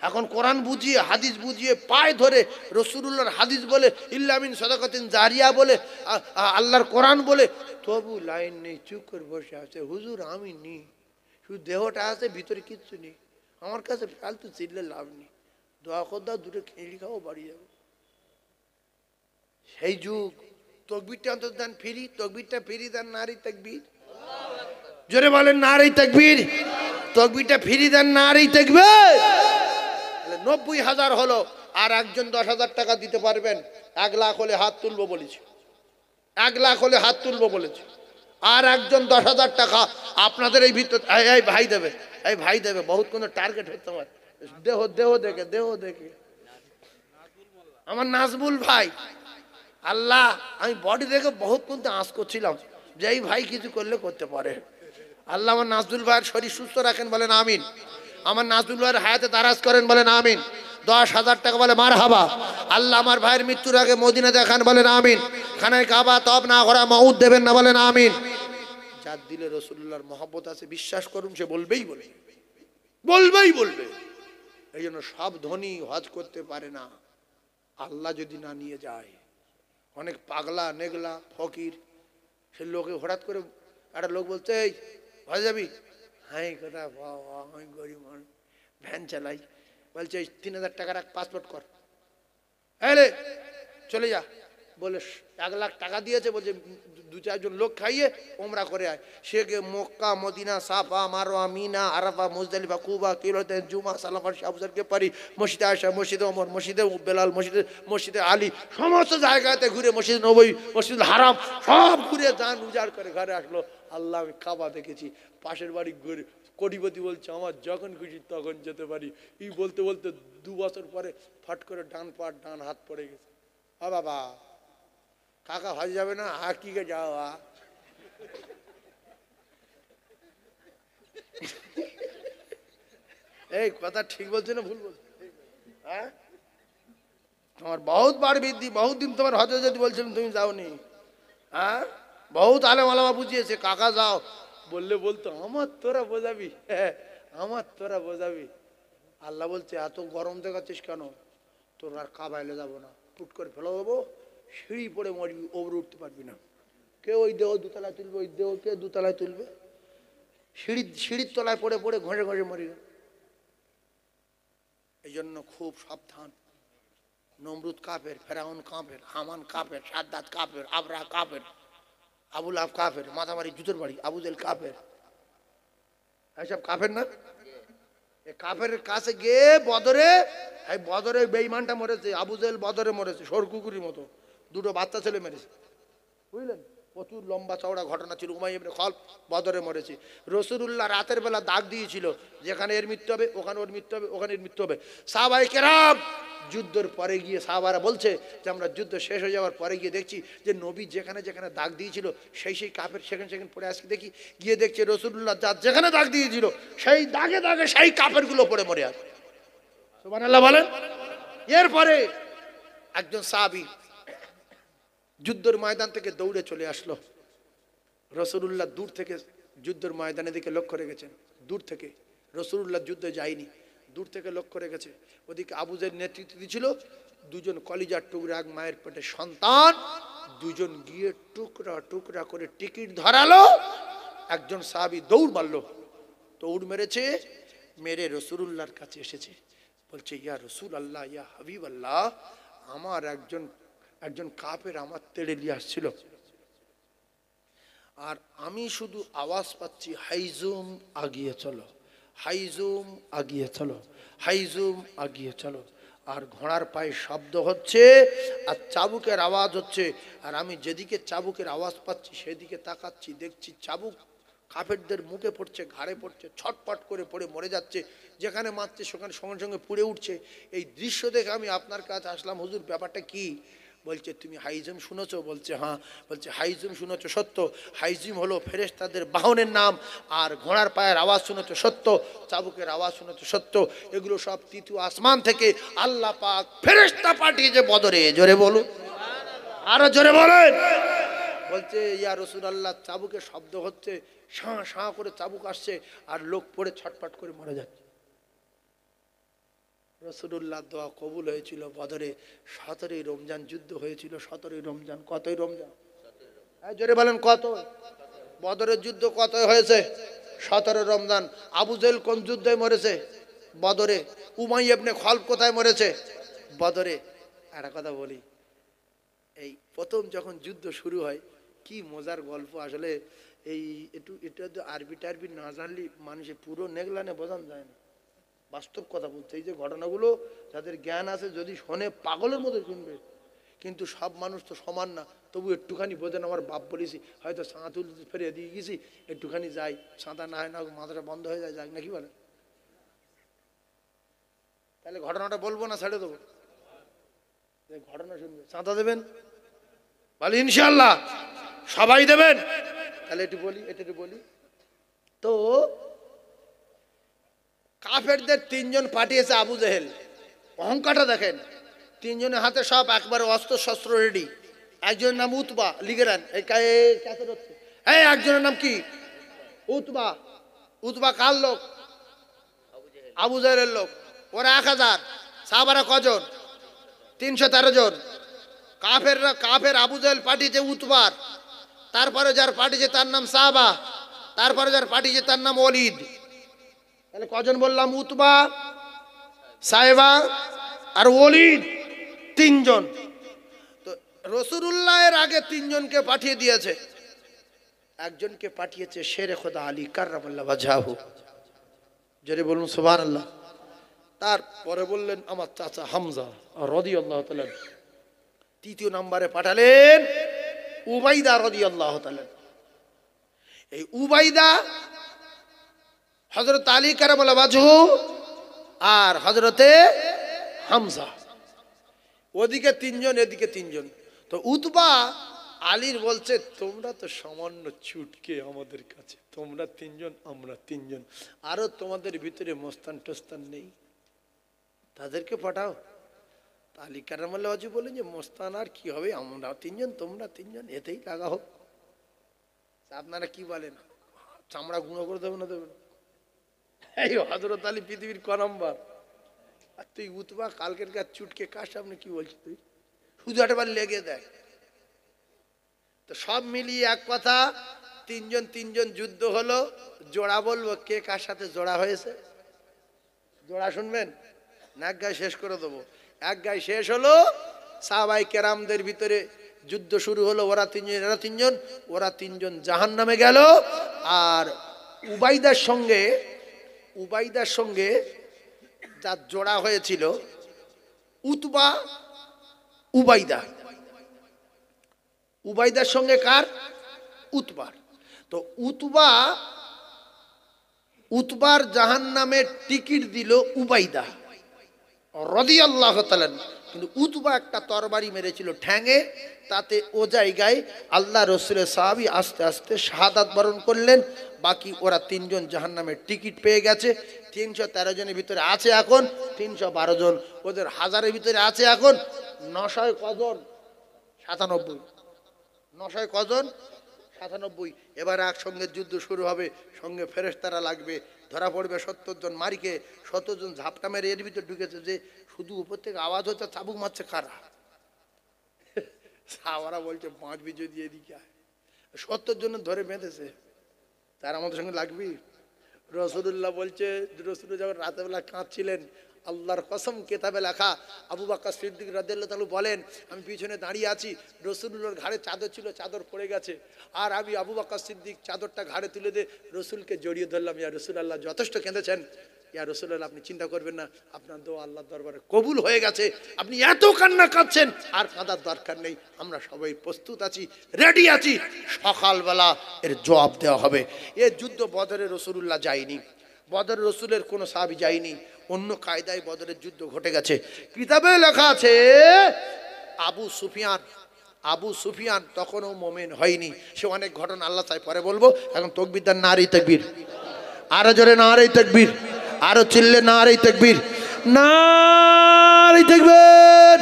এখন কোরআন বুঝিয়ে হাদিস বুঝিয়ে পায়ে ধরে রাসূলুল্লাহর হাদিস বলে, ইল্লা মিন সাদাকাতিন জারিয়া বলে, আল্লাহর কোরআন বলে, তবু লাইন নেই, চুপ করে বসে আছে। হুজুর আমি নেই, শুধু দেহটা আছে, ভিতরে কিচ্ছু নেই। আমার কাছে ফালতু চিল্লে লাভ নেই, দোয়া খোদা দুটো খেলি খাও, বাড়ি যাবো। সেই যুগ। তকবীরটা অন্তত দেন ফিরি, তকবীরটা ফিরি দেন, নারী তাকবীর। জোরে বলেন নারী তাকবীর। তকবীরটা ফিরি দেন, নারী তাকবীর। 90,000 হলো। আর একজন 10,000 টাকা দিতে পারবেন? 1 লাখ হলে হাত তুলবো বলেছি, 1 লাখ হলে হাত তুলবো বলেছি। আর একজন 10,000 টাকা আপনাদের এই ভিতর, এই ভাই দেবে, এই ভাই দেবে। বহুত কোনো টার্গেট হচ্ছে আমার, দেহ দেহ দেখে, দেহ দেখে। আমার নাজবুল ভাই, আল্লাহ, আমি বডি দেখে বহুত কিন্তু আঁচ করছিলাম যে এই ভাই কিছু করলে করতে পারে। আল্লাহ আমার নাজবুল ভাইয়ের শরীর সুস্থ রাখেন, বলেন আমিন। আমার নাজবুল ভাইয়ের হায়াতে দারাজ করেন, বলেন আমিন। 10,000 টাকা বলে মারহাবা। আল্লাহ আমার ভাইয়ের মৃত্যুর আগে মদিনা দেখান, বলেন আমিন। খানায় কাবা তব না করা মউদ দেবেন না, বলেন আমিন। যার দিলে রাসূলুল্লাহর মহব্বত আছে, বিশ্বাস করুন, সে বলবেই বলবে, বলবেই বলবে। এই জন্য সব ধনী হজ করতে পারে না, আল্লাহ যদি না নিয়ে যায়। অনেক পাগলা নেগলা ফকির, সে লোকে হঠাৎ করে একটা লোক বলছে, এই হয়ে যাবি? হ্যাঁ, কথা আমি গরিব মানুষ, ভ্যান চালাই। বলছে 3,000 টাকা রাখ, পাসপোর্ট কর, হ্যাঁ চলে যা। বলে 1 লাখ টাকা দিয়েছে, বলছে 2-4 জন লোক খাইয়ে ওমরা করে আয়। সে গে মক্কা মদিনা সাফা মারওয়া মিনা আরাফা মুজদালিফা কুবা কিরতেন জুমা সালাফার শাবজারকে পারি, মসজিদে আয়েশা, মসজিদে ওমর, মসজিদে বেলাল, মসজিদে আলী, সমস্ত জায়গাতে ঘুরে, মসজিদ নববী, মসজিদ হারাম সব ঘুরে জান উজাড় করে ঘরে আসলো। আল্লাহ আমি কাবা দেখেছি। পাশের বাড়ি ঘুরে কোটিপতি বলছে, আমার যখন খুশি তখন যেতে পারি। এই বলতে বলতে 2 বছর পরে ফট করে ডান পা ডান হাত পড়ে গেছে। বাবা কাকা হজ যাবে না, হাকিকে যাওয়া। এই কথা ঠিক বলছে না ভুল বলছে? হ্যাঁ, তোমার বহুত বার বৃদ্ধি, বহুত দিন তোমার হজ যদি বলছিলাম, তুমি যাওনি। হ্যাঁ, বহুত আলেম আলামা বুঝিয়েছে, কাকা যাও বললে বলতো, আমার তোরা বোঝাবি, আমার তোরা বোঝাবি। আল্লাহ বলছে, এত গরম দেখাচ্ছিস কেন? তোর আর কাবাইলে যাবো না, ফুট করে ফেলে দেবো, সিঁড়ি পড়ে মরবি, ওপরে উঠতে পারবি না। কে ওই দেহ 2 তলায় তুলবে, ওই দেহ কে 2 তলায় তুলবে? সিঁড়ির তলায় পড়ে পড়ে ঘষে ঘষে মরি। এই জন্য খুব সাবধান। নমরুদ কাফের, ফেরাউন কাফের, হামান কাফের, সাদ্দাত কাফের, আবরাহ কাফের, আবুল আব কাফের, মাথাবাড়ি জুতোর বাড়ি, আবু জেল কাফের, এইসব কাফের না? এই কাফের কাছে গিয়ে বদরে, এই বদরে বেঈমানটা মরেছে, আবু জেল বদরে মরেছে, সরকুকুরির মতো 2টো বাচ্চা ছেলে মেরেছে, বুঝলেন? প্রচুর লম্বা চওড়া ঘটনা ছিল। উমাইয়া ইবনে খালফ বদরে মরেছে। রাসূলুল্লাহ রাতের বেলা দাগ দিয়েছিল, যেখানে এর মৃত্যু হবে ওখানে ওর মৃত্যু হবে, ওখানে এর মৃত্যু হবে। সাহাবায়ে কেরাম যুদ্ধের পরে গিয়ে সাহাবারা বলছে যে আমরা যুদ্ধ শেষ হয়ে যাওয়ার পরে গিয়ে দেখছি যে নবী যেখানে যেখানে দাগ দিয়েছিল সেই কাফের সেখানে সেখানে পড়ে আসি। দেখি গিয়ে দেখছে রাসূলুল্লাহ যার যেখানে দাগ দিয়েছিল সেই দাগে দাগে সেই কাফেরগুলো পড়ে মরে আছে। সুবহানাল্লাহ বলেন। এরপরে একজন সাহাবী যুদ্ধের ময়দান থেকে দৌড়ে চলে আসলো। রাসূলুল্লাহ দূর থেকে যুদ্ধের ময়দানের দিকে লক্ষ্য রেখেছেন, দূর থেকে। রাসূলুল্লাহ যুদ্ধে যায়নি, দূর থেকে লক্ষ্য রেখেছে। ওদিকে আবু জেল নেতৃত্ব দিয়েছিল। 2 জন কলিজার টুকরা, এক মায়ের পেটে সন্তান, 2 জন গিয়ে টুকরা টুকরা করে টিকিট ধরালো। একজন সাহাবী দৌড় মারলো, দৌড় মেরেছে, মেরে রাসূলুল্লাহর কাছে এসেছে, বলছে ইয়া রাসূলুল্লাহ, ইয়া হাবিবাল্লাহ, আমার একজন কাফের আমার তেড়ে নিয়ে আসছিল, আর আমি শুধু আওয়াজ পাচ্ছি হাইজুম আগিয়ে চলো, হাইজুম আগিয়ে চলো, হাইজুম আগিয়ে চলো। আর ঘোড়ার পায়ে শব্দ হচ্ছে আর চাবুকের আওয়াজ হচ্ছে। আর আমি যেদিকে চাবুকের আওয়াজ পাচ্ছি সেদিকে তাকাচ্ছি, দেখছি চাবুক কাফেরদের মুখে পড়ছে, ঘাড়ে পড়ছে, ছটপট করে পড়ে মরে যাচ্ছে। যেখানে মারছে সেখানে সঙ্গে সঙ্গে পুড়ে উঠছে। এই দৃশ্য দেখে আমি আপনার কাছে আসলাম, হুজুর ব্যাপারটা কি? বলছে তুমি হাইজুম শুনেছো? বলছে হ্যাঁ। বলছে হাইজুম শুনেছো? সত্য। হাইজুম হলো ফেরেশতাদের বাহনের নাম। আর ঘোড়ার পায়ের আওয়াজ শুনেছো? সত্য। চাবুকের আওয়াজ শুনেছো? সত্য। এগুলো সব তৃতীয় আসমান থেকে আল্লাহ পাক ফেরেশতা পাঠিয়েছে বদরে। জোরে বলো, আরো জোরে বলেন। বলছে ইয়া রাসূলুল্লাহ, চাবুকের শব্দ হচ্ছে, শাঁ শাঁ করে চাবুক আসছে আর লোক পড়ে ছটপট করে মরে যাচ্ছে। রাসূলুল্লাহ দোয়া কবুল হয়েছিল বদরে। 17ই রমজান যুদ্ধ হয়েছিল। 17ই রমজান। কতই রমজান? জোরে বলেন কত? বদরের যুদ্ধ কত হয়েছে? 17 রমজান। আবু জেহেল কোন যুদ্ধে মরেছে? বদরে। উমাইয়া ইবনে খালদ কোথায় মরেছে? বদরে। একটা কথা বলি, এই প্রথম যখন যুদ্ধ শুরু হয় কি মজার গল্প আসলে। এই এটা তো আরবি টারবি না জানলে মানুষের পুরো নেগলানে বোঝানো যায় না। বাস্তব কথা বলতে, এই যে ঘটনাগুলো যাদের জ্ঞান আছে যদি শোনে পাগলের মতো শুনবে। কিন্তু সব মানুষ তো সমান না, তবু একটুখানি বোঝেন। আমার বাপ বলেছি হয়তো সাঁতা তুলতে ফেরিয়ে দিয়ে গেছি, একটুখানি যাই, সাঁতা না হয় না মাথাটা বন্ধ হয়ে যায়, যাক নাকি বলে। তাহলে ঘটনাটা বলবো না ছেড়ে দেবো? ঘটনা শুনবে, চাঁদা দেবেন? বলে ইনশাল্লাহ সবাই দেবেন। তাহলে একটু বলি, একটু বলি তো। কাফেরদের 3 জন পাঠিয়েছে আবু জেহেল। অহংকারটা দেখেন। 3 জনের হাতে সব একবার অস্ত্র শস্ত্র রেডি। একজনের নাম উতবা, লিখে নেন। এই একজনের নাম কি? উতবা। উতবা কার লোক? আবু জেহেলের লোক। ওরা 1000। সাহাবারা কজন? 313 জন। কাফের আবু জেহেল পাঠিয়েছে উতবার। তারপরে যার পাঠিয়েছে তার নাম সাহাবা। তারপরে যার পাঠিয়েছে তার নাম ওলিদ। তাহলে কজন বললাম? উতবা, সাহেবা আর ওলিদ। 3 জন। তো রাসূলুল্লাহ এর আগে 3 জনকে পাঠিয়ে দিয়েছে। একজনকে পাঠিয়েছে শেরে খোদা আলী কাররামাল্লাহু ওয়াজহাহু। জোরে বলুন সুবহানাল্লাহ। তারপরে বললেন আমার চাচা হামজা রাদিয়াল্লাহু তাআলা। তৃতীয় নম্বরে পাঠালেন উবাইদা রাদিয়াল্লাহু তাআলা। এই উবাইদা হযরত আলী কাররামাল্লাহু ওয়াজহু আর হযরতে হামজা। ওদিকে 3 জন, এদিকে 3 জন। তো উতবা আলীর বলছে তোমরা তো সামান্য ছুটকে আমাদের কাছে, তোমরা 3 জন আমরা 3 জন, আরো তোমাদের ভিতরে মোস্তান টোস্তান নেই, তাদেরকে পাঠাও। আলী কাররামাল্লাহু ওয়াজহু বলেন যে মোস্তান আর কি হবে, আমরা 3 জন তোমরা 3 জন, এতেই লাগা হোক। আপনারা কি বলেন? চামড়া গুঁড়ো করে দেবেন না দেবেন? এই হযরত আলী পৃথিবীর ক নম্বর? আর তুই উতবা কালকের কাজ চুটকে কার সামনে কি বলছিস? তুই শুধু একবার লেগে দেয়। তো সব মিলিয়ে এক কথা, 3 জন যুদ্ধ হলো। জোড়া বলবো কে কার সাথে জোড়া হয়েছে? জোড়া শুনবেন না? এক গায়ে শেষ করে দেবো। এক গায়ে শেষ হলো। সাহাবায়ে কেরামদের ভিতরে যুদ্ধ শুরু হলো। ওরা 3 জন, এরা 3 জন। ওরা 3 জন জাহান্নামে গেল। আর উবাইদার সঙ্গে যার জোড়া হয়েছিল উতবা উবাইদার সঙ্গে কার? উতবার। তো উতবার জাহান্নামের টিকিট দিল উবাইদা রাদিয়াল্লাহু তাআলা। কিন্তু উতবা একটা তরবারি মেরেছিল ঠ্যাঙে, তাতে ও জায়গায় আল্লাহ রাসূলের সাহাবী আস্তে আস্তে শাহাদাত বরণ করলেন। বাকি ওরা 3 জন জাহান্নামের টিকিট পেয়ে গেছে। 313 জনের ভিতরে আছে এখন 312 জন। ওদের হাজারের ভিতরে আছে এখন 900 কজন? 97। 900 কজন? 97। এবার একসঙ্গে যুদ্ধ শুরু হবে। সঙ্গে ফেরেশতারা লাগবে। ধরা পড়বে 70 জন মারিকে। 70 জন ঝাপটা মেরে এর ভিতরে ঢুকেছে। যে শুধু উপর থেকে আওয়াজ হচ্ছে চাবুক মারছে কারা? সাহাবারা বলছে বাঁচবি যদি এদিকে আয়। 70 জন ধরে বেঁধেছে। তার আমাদের সঙ্গে লাগবি? রাসূলুল্লাহ বলছে, রাসূল যখন রাতের বেলা কাঁদছিলেন আল্লাহর কসম কিতাবে লেখা, আবু বকর সিদ্দিক রাদিয়াল্লাহু তাআলা বলেন, আমি পিছনে দাঁড়িয়ে আছি, রাসূলুল্লাহর ঘাড়ে চাদর ছিল, চাদর পড়ে গেছে, আর আমি আবু বকর সিদ্দিক চাদরটা ঘাড়ে তুলে দিয়ে রসুলকে জড়িয়ে ধরলাম। ইয়া রাসূলুল্লাহ, যথেষ্ট কেঁদেছেন। ইয়া রাসূলুল্লাহ, আপনি চিন্তা করবেন না, আপনার দোয়া আল্লাহর দরবারে কবুল হয়ে গেছে। আপনি এত কান্না কাঁদছেন, আর কাঁদার দরকার নেই, আমরা সবাই প্রস্তুত আছি, রেডি আছি, সকালবেলা এর জবাব দেওয়া হবে। এই যুদ্ধ বদরে রাসূলুল্লাহ যায়নি, বদর রসুলের কোনো সাহাবী যায়নি, অন্য কায়দায় বদরের যুদ্ধ ঘটে গেছে। কিতাবে লেখা আছে আবু সুফিয়ান তখনও মোমেন হয়নি। সে অনেক ঘটনা আল্লাহ চাই পরে বলবো। এখন তাকবীর দেন, নারে তাকবীর, আরো জোরে নারে তাকবীর, আরো চিল্লে নারে তাকবীর, নারে তাকবীর।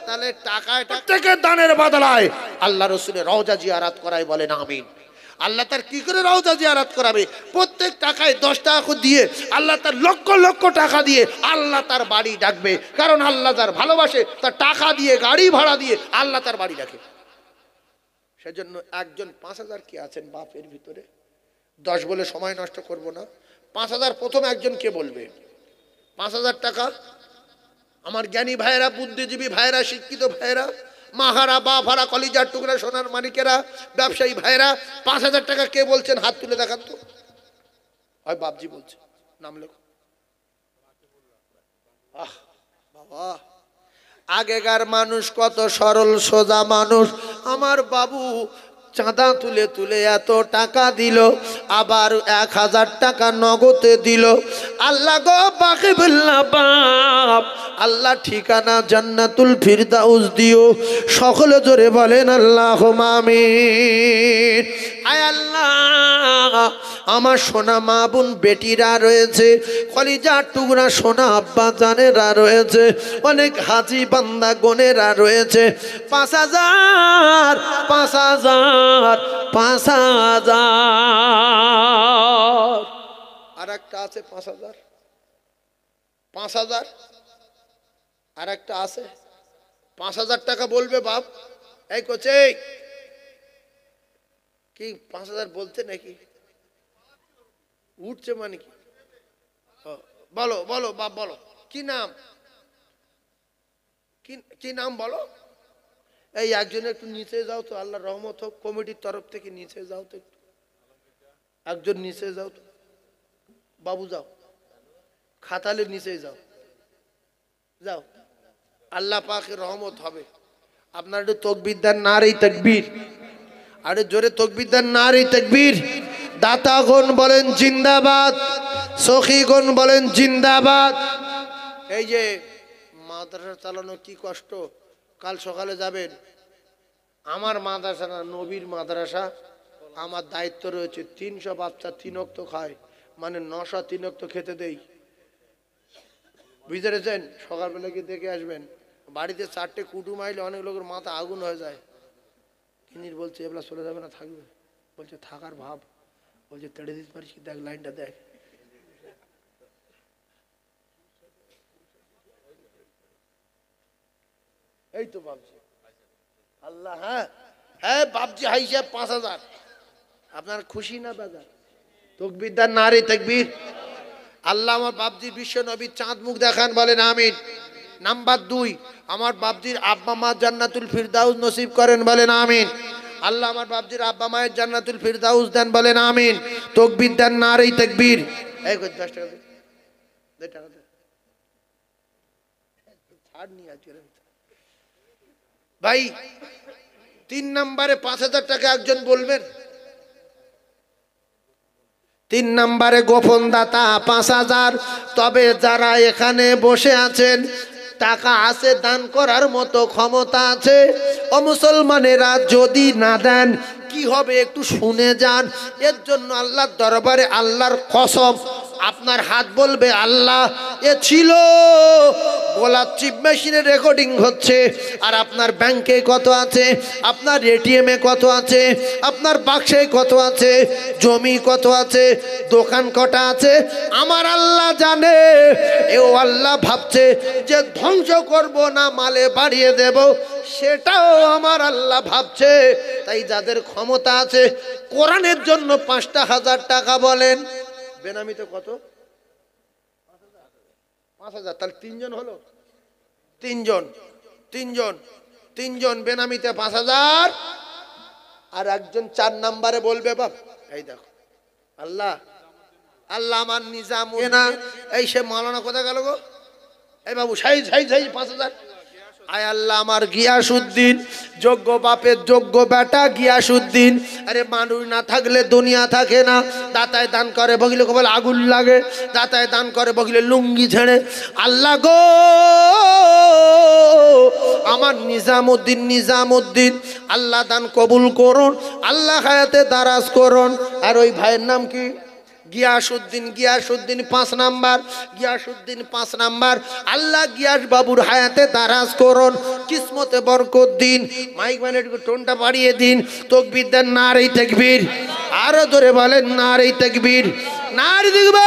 তাহলে টাকায় টাকা দানের বদলায় আল্লাহ রসুলের রওজা জিয়ারত করায়, বলেন আমিন। আল্লাহ তার কি করে রওজা জিয়ারত করাবে? প্রত্যেক টাকায় 10 টাকা করে দিয়ে আল্লাহ তার লক্ষ লক্ষ টাকা দিয়ে আল্লাহ তার বাড়ি ডাকবে। কারণ আল্লাহ যার ভালোবাসে তার টাকা দিয়ে, গাড়ি ভাড়া দিয়ে আল্লাহ তার বাড়ি ডাকে। সেজন্য একজন 5000 কে আছেন বাপের ভিতরে? 10 বলে সময় নষ্ট করব না। 5000 প্রথম একজন কে বলবে? 5000 টাকা। আমার জ্ঞানী ভাইয়েরা, বুদ্ধিজীবী ভাইয়েরা, শিক্ষিত ভাইয়েরা, মাহারা, বাফারা, কলিজার টুকরা, সোনার মানিকেরা, ব্যবসায়ী ভাইরা, 5000 টাকা কে বলছেন? হাত তুলে দেখান তো। হয় বাপজি বলছে, নাম লেখো। আহ বাবা, আগেকার মানুষ কত সরল সোজা মানুষ। আমার বাবু চাঁদা তুলে তুলে এত টাকা দিল, আবার 1000 টাকা নগদে দিল। আল্লাহ গো বাকিবুল্লাহ বাপ, আল্লাহ ঠিকানা জান্নাতুল ফিরদাউস দিও। সকলে জোরে বলেন আল্লাহুম্মা আমিন। আয় আল্লাহ, আমার সোনা মা বোন বেটিরা রয়েছে, কলিজার টুকরা সোনা আব্বা জানেরা রয়েছে, অনেক হাজি বান্দা গনেরা রয়েছে। 5000 5000 5000। আর একটা আছে 5000 5000, আর একটা আছে 5000 টাকা বলবে বাপ। এই কোচে কি 5000 বলতে নাকি? উঠছে মানে কি? বলো বলো বাপ, বলো কি নাম, কি নাম বলো। এই একজন একটু নিচে যাও তো, আল্লাহর রহমত হোক, কমিটির তরফ থেকে নিচে যাও তো, একটু একজন নিচে যাও তো বাবু, যাও খাতালের নিচে যাও, যাও, আল্লাহ পাকের রহমত হবে। আপনার একটু তাকবীর দেন, নারে তাকবীর, আরে জোরে তাকবীর দেন, নারে তাকবীর। দাতাগণ বলেন জিন্দাবাদ, সখীগণ বলেন জিন্দাবাদ। এই যে মাদ্রাসা চালানো কি কষ্ট। কাল সকালে যাবেন, আমার মাদ্রাসা না, নবীর মাদ্রাসা, আমার দায়িত্ব রয়েছে। 300 বাচ্চা 3 ওয়াক্ত খায়, মানে 900 3 ওয়াক্ত খেতে দেই, বুঝতে পেরেছেন? সকালবেলা গিয়ে দেখে আসবেন। বাড়িতে 4টে কুটুম আইলে অনেক লোকের মাথা আগুন হয়ে যায়। কিনির বলছে এবার চলে যাবে না, থাকবে? বলছে থাকার ভাব। বলছে তেড়ে দিতে পারিস কি? দেখ লাইনটা দেখ। এই তো বাবজি, আল্লাহ, হ্যাঁ হ্যাঁ বাবজি, হাই সাহেব 5000। আপনার খুশি না বাজার? তাকবীর দেন, নারে তাকবীর। আল্লাহ আমার বাবজির বিশ্ব নবীর চাঁদ মুখ দেখান, বলেন আমিন। নাম্বার 2, আমার বাবজির আব্বা মা জান্নাতুল ফিরদাউস নসিব করেন, বলেন আমিন। আল্লাহ আমার বাবজির আব্বা মায়ের জান্নাতুল ফিরদাউস দেন, বলেন আমিন। তাকবীর দেন, নারে তাকবীর। এই 10 টাকা দে, 2 টাকা দে, ছাড় নিয়ে আছি ভাই। 3 নম্বরে 5000 টাকা একজন বলবেন। 3 নম্বরে গোপন দাতা 5000। তবে যারা এখানে বসে আছেন, টাকা আছে, দান করার মতো ক্ষমতা আছে, ও মুসলমানেরা যদি না দেন কি হবে একটু শুনে যান। এর জন্য আল্লাহর দরবারে আল্লাহর কসম, আপনার হাত বলবে আল্লাহ এ ছিল, বলা চিপ মেশিনে রেকর্ডিং হচ্ছে, আর আপনার ব্যাংকে কত আছে, আপনার এটিএমে কত আছে, আপনার বাক্সে কত আছে, জমি কত আছে, দোকান কটা আছে, আমার আল্লাহ জানে। এও আল্লাহ ভাবছে যে ধ্বংস করব না, মালে বাড়িয়ে দেব, সেটাও আমার আল্লাহ ভাবছে। তাই যাদের ক্ষমতা আছে কোরআনের জন্য 5টা 1000 টাকা বলেন। বেনামিতে কত? 5,000, তাহলে তিনজন হলো, তিনজন তিনজন তিনজন বেনামিতে 5,000, আর একজন 4 নম্বরে বলবে বাপ এই দেখো আল্লাহ আল্লাহ আমার নিজাম না, এই সে মাওলানা কোথায় গেল গো, এই বাবু সাই সাই সাই 5,000, আয় আল্লাহ আমার গিয়াসউদ্দিন, যোগ্য বাপের যোগ্য বেটা গিয়াসউদ্দিন, আরে মানুষ না থাকলে দুনিয়া থাকে না, দাতায় দান করে বগিলে কবল আগুন লাগে, দাতায় দান করে বগিলে লুঙ্গি ছেড়ে, আল্লাহ গো আমার নিজামউদ্দিন নিজামউদ্দিন আল্লাহ দান কবুল করুন, আল্লাহ হায়াতে দারাজ করুন। আর ওই ভাইয়ের নাম কি, গিয়াসউদ্দিন, গিয়াসউদ্দিন 5 নাম্বার, গিয়াসউদ্দিন 5 নাম্বার, আল্লাহ গিয়াস বাবুর হায়াতে দারাজ করুন, কিসমতে বরকত দিন, মাইক বানের টোনটা বাড়িয়ে দিন, তাকবীর দেন, নারে তাকবীর, আরো ধরে বলেন নারে তাকবীর, নারে তাকবীর।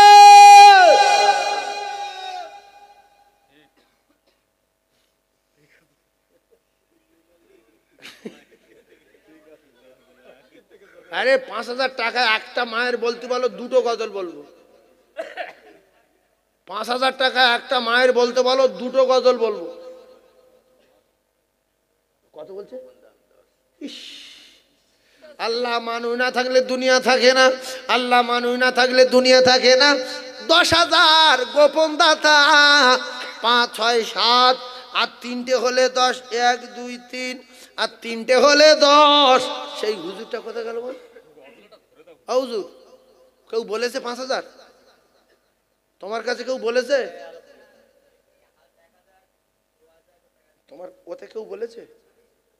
আরে 5,000 টাকা একটা মায়ের বলতে বলো দুটো গজল বলবো, 5,000 টাকা একটা মায়ের বলতে বলো দুটো গজল বলবো, কত বলছে? ইস, আল্লাহ মানুষ না থাকলে দুনিয়া থাকে না, আল্লাহ মানুষ না থাকলে দুনিয়া থাকে না। 10,000 গোপন দাতা, 5, 6, 7 আর 3টে হলে 10, 1, 2, 3 আর 3টে হলে 10, সেই হুজুরটা কোথায় গেল বল? হুজুর কেউ বলেছে 5,000? তোমার কাছে কেউ বলেছে? তোমার ওতে কেউ বলেছে?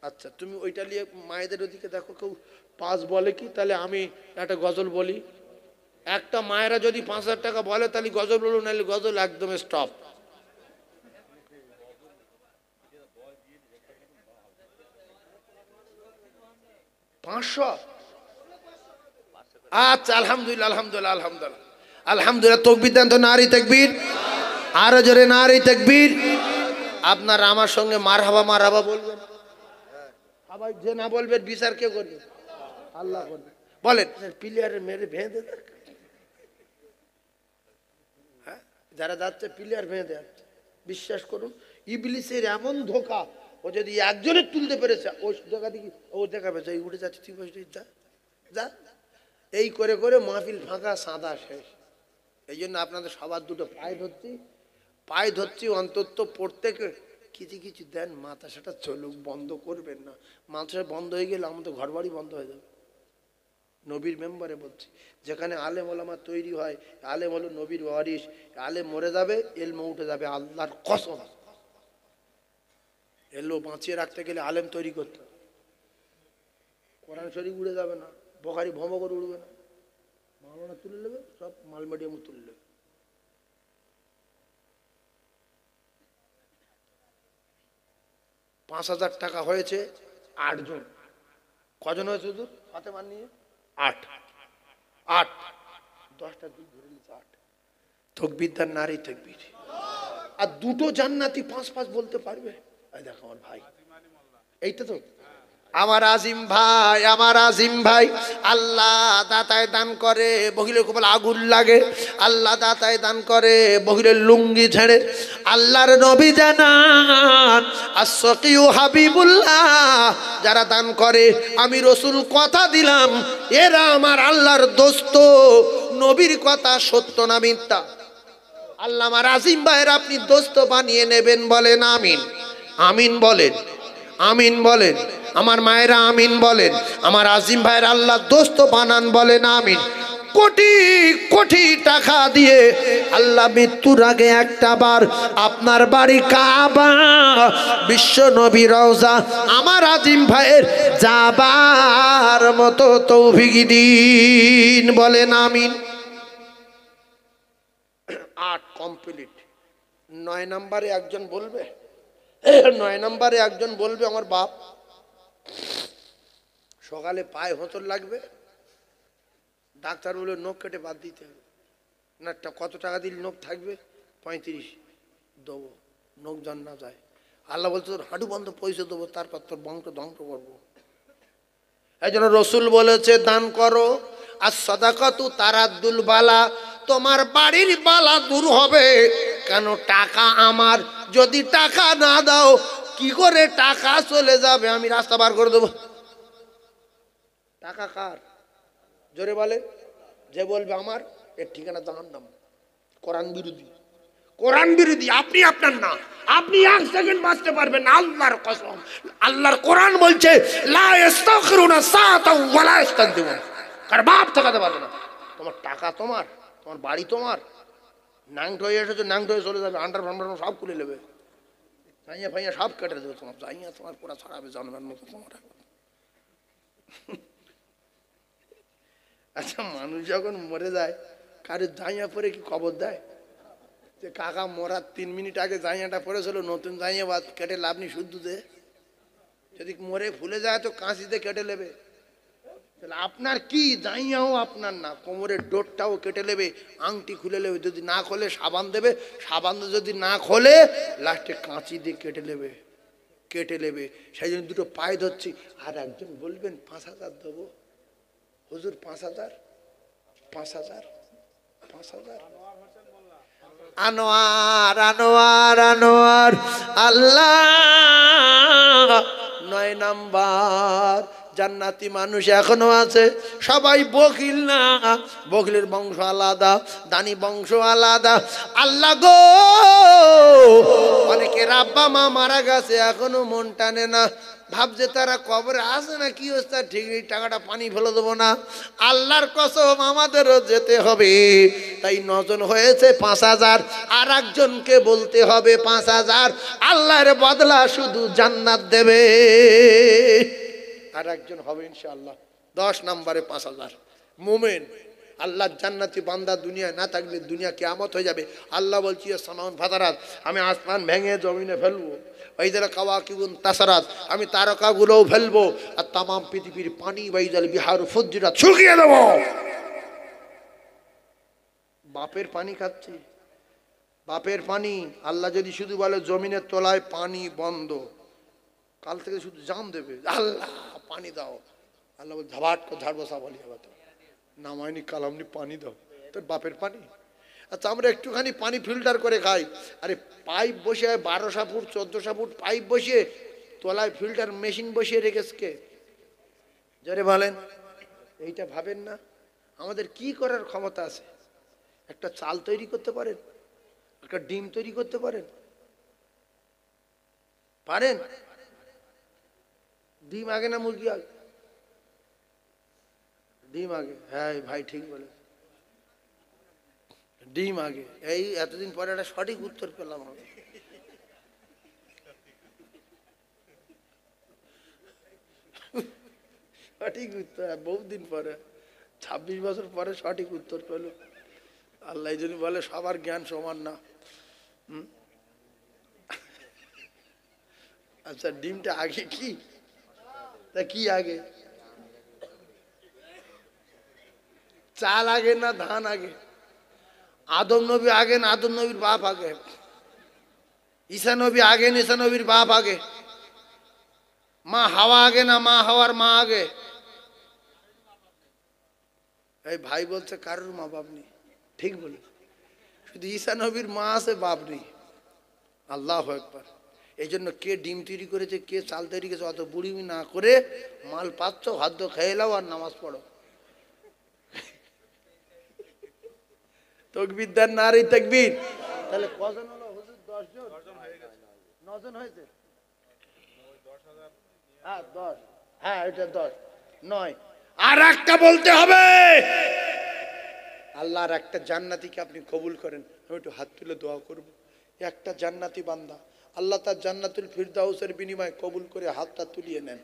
আচ্ছা তুমি ওইটা নিয়ে মায়েদের ওদিকে দেখো কেউ 5 বলে কি, তাহলে আমি একটা গজল বলি। একটা মায়েরা যদি 5,000 টাকা বলে তাহলে গজল বলুন, নাহলে গজল একদম স্টপ। আচ্ছা আলহামদুলিল্লাহ আলহামদুলিল্লাহ আলহামদুলিল্লাহ আলহামদুলিল্লাহ, তাকবীর দেন তো, নারী তাকবীর, আরো জোরে নারী তাকবীর। আপনারা আমার সঙ্গে মারহাবা মারহাবা বলবেন, সবাই যে না বলবেন বিচার কে করবে? আল্লাহ করবে। বলেন প্লেয়ারের মেরে ভেঙে দেয়, হ্যাঁ যারা যাচ্ছে প্লেয়ার ভেঙে দেয়, বিশ্বাস করুন ইবলিসের এমন ধোকা, ও যদি একজনের তুলতে পেরেছে ও দেখা দেখি ও দেখাবে যে উঠে যাচ্ছে, তুই বসে যা যা, এই করে করে মাহফিল ফাঁকা, সাদা শেষ। এই জন্য আপনাদের সবার দুটো পায়ে ধরছি অন্তত প্রত্যেকে কিছু কিছু দেন, মাথা সেটা চলুক, বন্ধ করবেন না। মাথা বন্ধ হয়ে গেলে আমাদের ঘর বাড়ি বন্ধ হয়ে যাবে। নবীর মেম্বারে বলছি, যেখানে আলেম ওলামা তৈরি হয়, আলেম হলো নবীর ওয়ারিস, আলেম মরে যাবে এলম উঠে যাবে, আল্লাহর কসম। এলো বাঁচিয়ে রাখতে গেলে আলেম তৈরি করতে, কোরআন শরীফ উড়ে যাবে না, বুখারী ভ্রম করে উড়বে না, মাওলানা তুলে নেবে, সব মাল মিডিয়াম তুলে নেবে। পাঁচ 5,000 টাকা হয়েছে 8 জন। কজন হয়েছে হুজুর হাতে মান নিয়ে? 8 10টা দুই ধরে নিচ্ছে 8। তাকবীর দেন, নারী তাকবীর। আর দুটো জান্নাতি 5 বলতে পারবে? এই দেখো আমার ভাই, এইটা তো আমার আজিম ভাই, আমার আজিম ভাই। আল্লাহ দাতায় দান করে বহিলে কপাল আগুন লাগে, আল্লাহ দাতায় দান করে বহিলে লুঙ্গি ছেড়ে। আল্লাহর নবী জানান আস-সাকিউ হাবিবুল্লাহ, যারা দান করে আমি রসুল কথা দিলাম এরা আমার আল্লাহর দোস্ত। নবীর কথা সত্য না মিথ্যা? আল্লাহ আমার আজিম ভাইয়ের আপনি দোস্ত বানিয়ে নেবেন, বলেন আমিন। আমিন বলেন, আমিন বলেন। আমার মায়েরা আমিন বলেন। আমার আজিম ভাইয়ের আল্লাহ দোস্ত বানান, বলেন আমিন। কোটি কোটি টাকা দিয়ে আল্লাহ মৃত্যুর আগে একটা বার আপনার বাড়ি কাবা, বিশ্ব নবী রওজা আমার আজিম ভাইয়ের যাবার মতো তৌফিক দিন, বলেন আমিন। 8 কমপ্লিট। 9 নম্বরে একজন বলবে, 9 নম্বরে একজন বলবে আমার বাপ সকালে পায়ে হোঁচট লাগবে, ডাক্তার বলে নখ কেটে বাদ দিতে হবে না। কত টাকা দিলে নখ থাকবে? 35 দেবো, নখ জন না যায়। আল্লাহ বলছে তোর হাঁটু বন্ধ পয়সা দেবো, তারপর তোর বংশ ধ্বংস করবো। এই জন্য রসুল বলেছে দান করো, আর সাদাকাতু তারাদ্দুল বালা, তোমার বাড়ির বালা দূর হবে, কেন টাকা আমার, যদি টাকা না দাও কি করে টাকা চলে যাবে, আমি রাস্তা বার করে দেবো। টাকা কার? জোরে বলে। যে বলবে আমার, এর ঠিকানা জাহান্নাম। কোরআন বিরোধী, কোরআন বিরোধী। আপনি আপনার না, আপনি এক সেকেন্ড বাঁচতে পারবেন না, আল্লাহর কসম। আল্লাহর কোরআন বলছে লা ইস্তাখিরুনা সাআতাও ওয়া লা ইস্তাকদিমুন। কার বাপ ঠকাতে পারবে না। তোমার টাকা তোমার, তোমার বাড়ি তোমার, নাংট হয়ে এসেছে, নাংট হয়ে চলে যাবে, আন্ডার ফান্ডার সব খুলে নেবে, জাইয়া ফাইয়া সব কেটে দেবে, তোমার জাইয়া তোমার পুরা ছড়াবে জন্মের মতো তোমার। আচ্ছা, মানুষ যখন মরে যায় কারো জাইয়া পরে কি খবর দেয় যে কাকা মরার 3 মিনিট আগে জাইয়াটা পড়েছিল, নতুন জাইয়া বাদ কেটে লাভনি শুদ্ধ দে? যদি মরে ফুলে যায় তো কাঁচিতে কেটে নেবে। তাহলে আপনার কি, জাইয়াও আপনার না, কোমরের ডোরটাও কেটে নেবে, আংটি খুলে নেবে, যদি না খোলে সাবান দেবে, সাবান যদি না খোলে লাস্টে কাঁচি দিয়ে কেটে নেবে, কেটে নেবে। সেই জন্য দুটো পায়ে ধরছি। আর একজন বলবেন 5,000 দেবো হুজুর, 5,000, 5,000, 5,000। আনোয়ার আনোয়ার আনোয়ার আল্লাহ 9 নাম্বার। জান্নাতি মানুষ এখনো আছে, সবাই বকিল না, বকিলের বংশ আলাদা, দানি বংশ আলাদা। আল্লাহ গো, অনেকের আব্বা মা মারা গেছে এখনো মন টানে না, ভাবছে তারা কবরে আছে না কি হচ্ছে, ঠিক এই টাকাটা পানি ফেলে দেবো না। আল্লাহর কসম আমাদেরও যেতে হবে, তাই 9 জন হয়েছে 5,000, আর একজনকে বলতে হবে 5,000, আল্লাহর বদলা শুধু জান্নাত দেবে। আর একজন হবে ইনশাআল্লাহ 10 নম্বরে 5,000 মুমিন। আল্লাহ জান্নাতি বান্দা দুনিয়ায় না থাকলে দুনিয়া কিয়ামত হয়ে যাবে। আল্লাহ বলছি সামাউন ফাতারাত, আমি আসমান ভেঙে জমিনে ফেলবো, ওইদাল কাওয়াকিবুন তাসারাত, আমি তারকাগুলোও ফেলবো, আর তামাম পৃথিবীর পানি ওয়াইদাল বিহারু ফুজ্জিরাত শুকিয়ে দেবো। বাপের পানি খাচ্ছি, বাপের পানি। আল্লাহ যদি শুধু বলে জমিনের তলায় পানি বন্ধ, কাল থেকে শুধু জাম দেবে, আল্লাহ পানি দাও, আল্লাহ বল ঝাবাট করে ঝাড় বসা বলি, আবার নামায়নি কালামনি পানি দাও, তোর বাপের পানি। আচ্ছা, আমরা একটুখানি পানি ফিল্টার করে খাই, আরে পাইপ বসে 1200 ফুট 1400 ফুট পাইপ বসিয়ে তলায় ফিল্টার মেশিন বসিয়ে রেখেছে কে? জোরে বলেন। এইটা ভাবেন না আমাদের কি করার ক্ষমতা আছে? একটা চাল তৈরি করতে পারেন? একটা ডিম তৈরি করতে পারেন? পারেন? ডিম আগে না মুরগি আগে? ডিম আগে। হ্যাঁ ভাই ঠিক বলে, ডিম আগে। এই এতদিন পরে একটা সঠিক উত্তর পেলাম আমি। সঠিক উত্তর বহুদিন পরে, 26 বছর পরে সঠিক উত্তর পেল। আল্লাহ যদি বলে সবার জ্ঞান সমান না। আচ্ছা, ডিমটা আগে কি? তা কি আগে? চাল আগে না ধান আগে? আদম নবী আগে না আদম নবীর বাপ আগে? ঈসা নবী আগে না ঈসা নবীর বাপ আগে? মা হাওয়া আগে না মা হাওয়ার মা আগে? এই ভাই বলছে কারোর মা বাপ নেই। ঠিক বলে, শুধু ঈসা নবীর মা আছে, বাপ নেই। আল্লাহু আকবার। এই জন্য কে ডিম তৈরি করেছে, কে চাল তৈরি করেছে, অত বুড়িমি না করে মাল পাচ্ছ, খাদ্য খেয়ে নাও আর নামাজ পড়ো। তাকবীর দেন, নারে তাকবীর। তাহলে কজন হলো হুজুর? 10 জন, 9 জন হয়েছে। হ্যাঁ 10, হ্যাঁ এটা 10, 9। আর একটা বলতে হবে, আল্লাহর একটা জান্নাতীকে আপনি কবুল করেন। আমি একটু হাত তুলে দোয়া করব। একটা জান্নাতি বান্দা আল্লাহ তার জান্নাতুল ফিরদাউসের বিনিময়ে কবুল করে হাতটা তুলিয়ে নেন।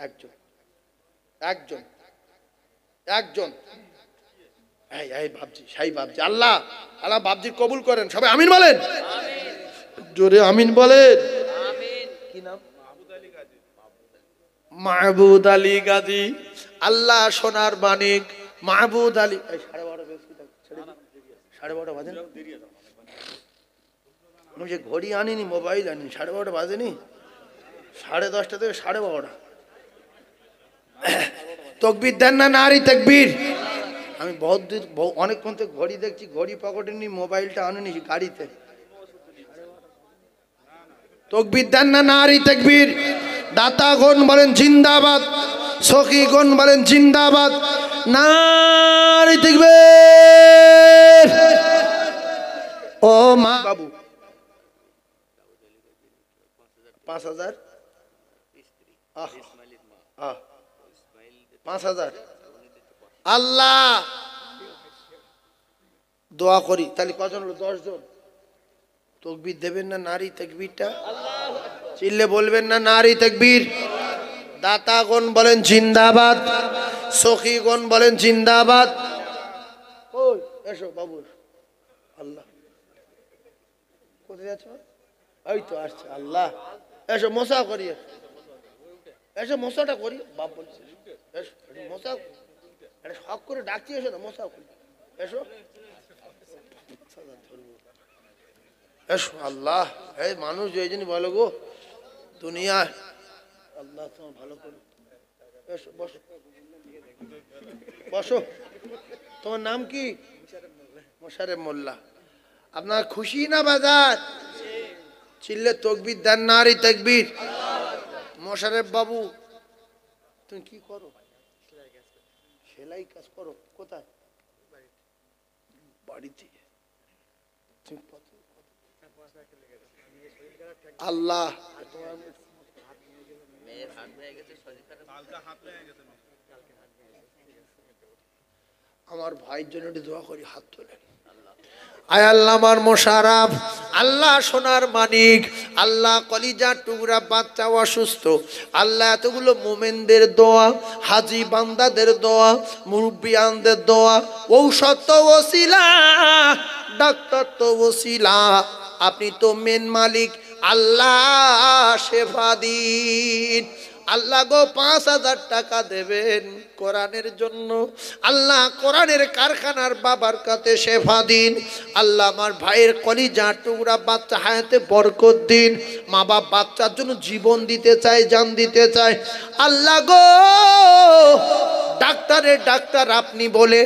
একজন, একজন, একজন। এই বাবজি, সেই বাবজি, আল্লাহ আল্লাহ বাবজি কবুল করেন। সবাই আমিন বলেন, জোরে আমিন বলেন। কি নাম? মাহবুব আলী গাজী। আল্লাহ সোনার বাণিক মাহবুব আলী। 12:30 বাজে না? আমি যে ঘড়ি আনিনি, মোবাইল আনিনি, 12:30 বাজেনি। 10:30 থেকে 12:30। তাকবীর দেন না, নারী তাকবীর। আমি অনেকক্ষণ থেকে ঘড়ি দেখছি, ঘড়ি পকেটে নি, মোবাইলটা আনিনি গাড়িতে। তকবীর দেন না নারী তাকবীর। দাতাগণ বলেন জিন্দাবাদ, সখীগণ বলেন জিন্দাবাদ, নারী তাকবীর। ও মা বাবু 5000 5000 আল্লাহ দোয়া করি। তাহলে কজন হলো? 10 জন। তকবীর দেবেন না নারী তাকবীরটা? চিল্লে বলবেন না নারী তাকবীর। দাতাগণ বলেন জিন্দাবাদ, সখীগণ বলেন জিন্দাবাদ। ওই এসো বাবু, আল্লাহ কোথায় যাচ্ছ? এই তো আসছে। আল্লাহ এসো মশা করি, এসো মশাটা করি। বাপ বলছে এসো মশা, এটা শখ করে ডাকছি, এসো না মশা করি, এসো এসো। আল্লাহ এই মানুষ এই জন্য বলো গো দুনিয়ায়, আল্লাহ তোমার ভালো করো। এসো বসো বসো। তোমার নাম কি? মোশারেফ মোল্লা। আপনার খুশি না বাজার? চিল্লে তকবীর দেন নারী তাকবীর। মোশারেফ বাবু তুমি কি করো? সেলাই কাজ করো। কোথায়? বাড়িতে। আল্লাহ আমার ভাইয়ের জন্য একটু দোয়া করি, হাত তোলেন। আয় আল্লাহ আমার মোশাররফ, আল্লাহ সোনার মানিক, আল্লাহ কলিজার টুকরা বাচ্চা অসুস্থ, আল্লাহ এতগুলো মোমেনদের দোয়া, হাজি বান্দাদের দোয়া, মুরব্বিয়ানদের দোয়া, ঔষধ তো ওসিলা, ডাক্তার তো ওসিলা, আপনি তো মেন মালিক, আল্লাহ শেফা দিন। আল্লাহ গো 5000 টাকা দেবেন কোরআনের জন্য। আল্লাহ কোরআনের কারখানার বাবার কাছে শেফা দিন। আল্লাহ আমার ভাইয়ের কলিজা টুকরা বাচ্চা হায়াতে বরকত দিন। মা বাপ বাচ্চার জন্য জীবন দিতে চায়, জান দিতে চায়। আল্লাহ গো ডাক্তারের ডাক্তার আপনি বলে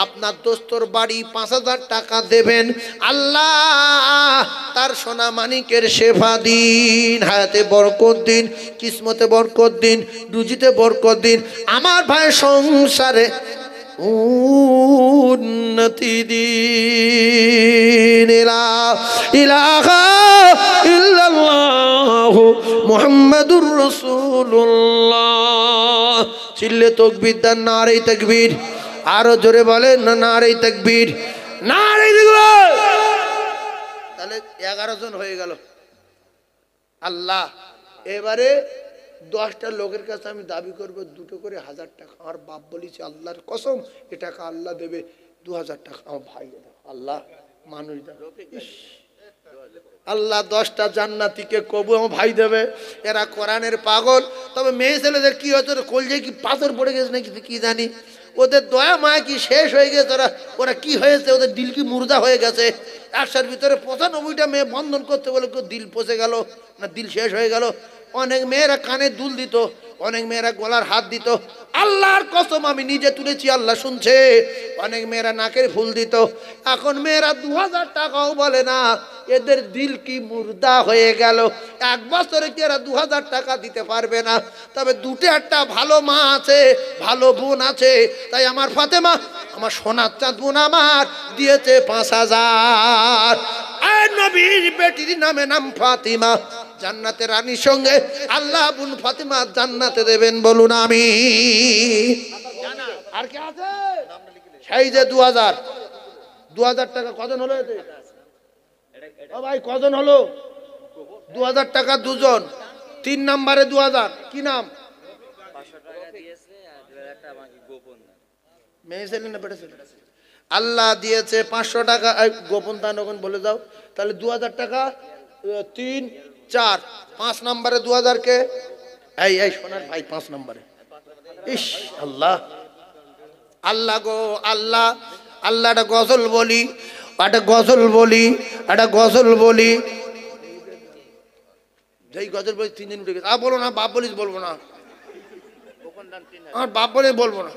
আপনার দোস্তর বাড়ি 5000 টাকা দেবেন। আল্লাহ তার সোনা মানিকের শেফা দিন, হায়াতে বরকত দিন, কিসমতে বরকত দিন, রুজিতে বরকত দিন। আমার ভাই সংসারে উন্নতি দিন। ইলাহা ইল্লাল্লাহু মুহাম্মাদুর রাসূলুল্লাহ। চিল্লে তাকবীর দেন নারে তাকবীর। আরো জোরে বলেন না নারে তাকবীর, নারে তাকবীর। তাহলে 11 জন হয়ে গেল। আল্লাহ এবারে 10টা লোকের কাছে আমি দাবি করবো 2টো করে 1000 টাকা। আমার বাপ বলেছে আল্লাহর কসম এ টাকা আল্লাহ দেবে, 2000 টাকা আমার ভাই দেবে। আল্লাহ মানুষ আল্লাহ 10টা জান্নাতীকে কবু আমার ভাই দেবে। এরা কোরআনের পাগল। তবে মেয়ে ছেলেদের কি হচ্ছে, কলজে কি পাথর পড়ে গেছে নাকি কি জানি, ওদের দয়া মায়া কি শেষ হয়ে গেছে, ওরা কি হয়েছে, ওদের দিল কি মুর্দা হয়ে গেছে। 100-র ভিতরে 95টা মেয়ে বন্ধন করতে বলে কেউ দিল পচে গেল না দিল শেষ হয়ে গেল। অনেক মেয়েরা কানে দুল দিত, অনেক মেয়েরা গলার হাত দিত। আল্লাহর কসম আমি নিজে তুলেছি, আল্লাহ শুনছে। অনেক মেয়েরা নাকের ফুল দিত। এখন মেয়েরা 2000 টাকাও বলে না। এদের দিল কি মুর্দা হয়ে গেল। 1 বছরে কি এরা 2000 টাকা দিতে পারবে না। তবে 2টা ভালো মা আছে, ভালো বোন আছে। তাই আমার ফাতেমা, আমার সোনার চাঁদ বোন আমার দিয়েছে 5000। নবীর বেটির নামে নাম ফাতিমা, জান্নাতের রানীর সঙ্গে আল্লাহ বোন ফাতিমা জান্নাতে দেবেন, বলুন আমি। আর কি আছে? সেই যে 2000 টাকা কজন হলো এতে? ও ভাই কজন হলো? 2000 টাকা দুজন। 3 নম্বরে 2000। কি নাম? মেয়ে ছেলে না বেটা ছেলে? আল্লাহ দিয়েছে 500 টাকা। গোপন দান ওখান বলে দাও। তাহলে 2000 টাকা 3 4 5 নম্বরে 2000 কে? এই সোনার ভাই 5 নম্বরে। ইস আল্লাহ, আল্লাহ গো আল্লাহ, আল্লাহ একটা গজল বলি, একটা গজল বলি, একটা গজল বলি। যেই গজল বলি 3 দিন উঠে গেছে। বলো না বাপ বলিস, বলবো না। আমার বাপ বলে বলবো না।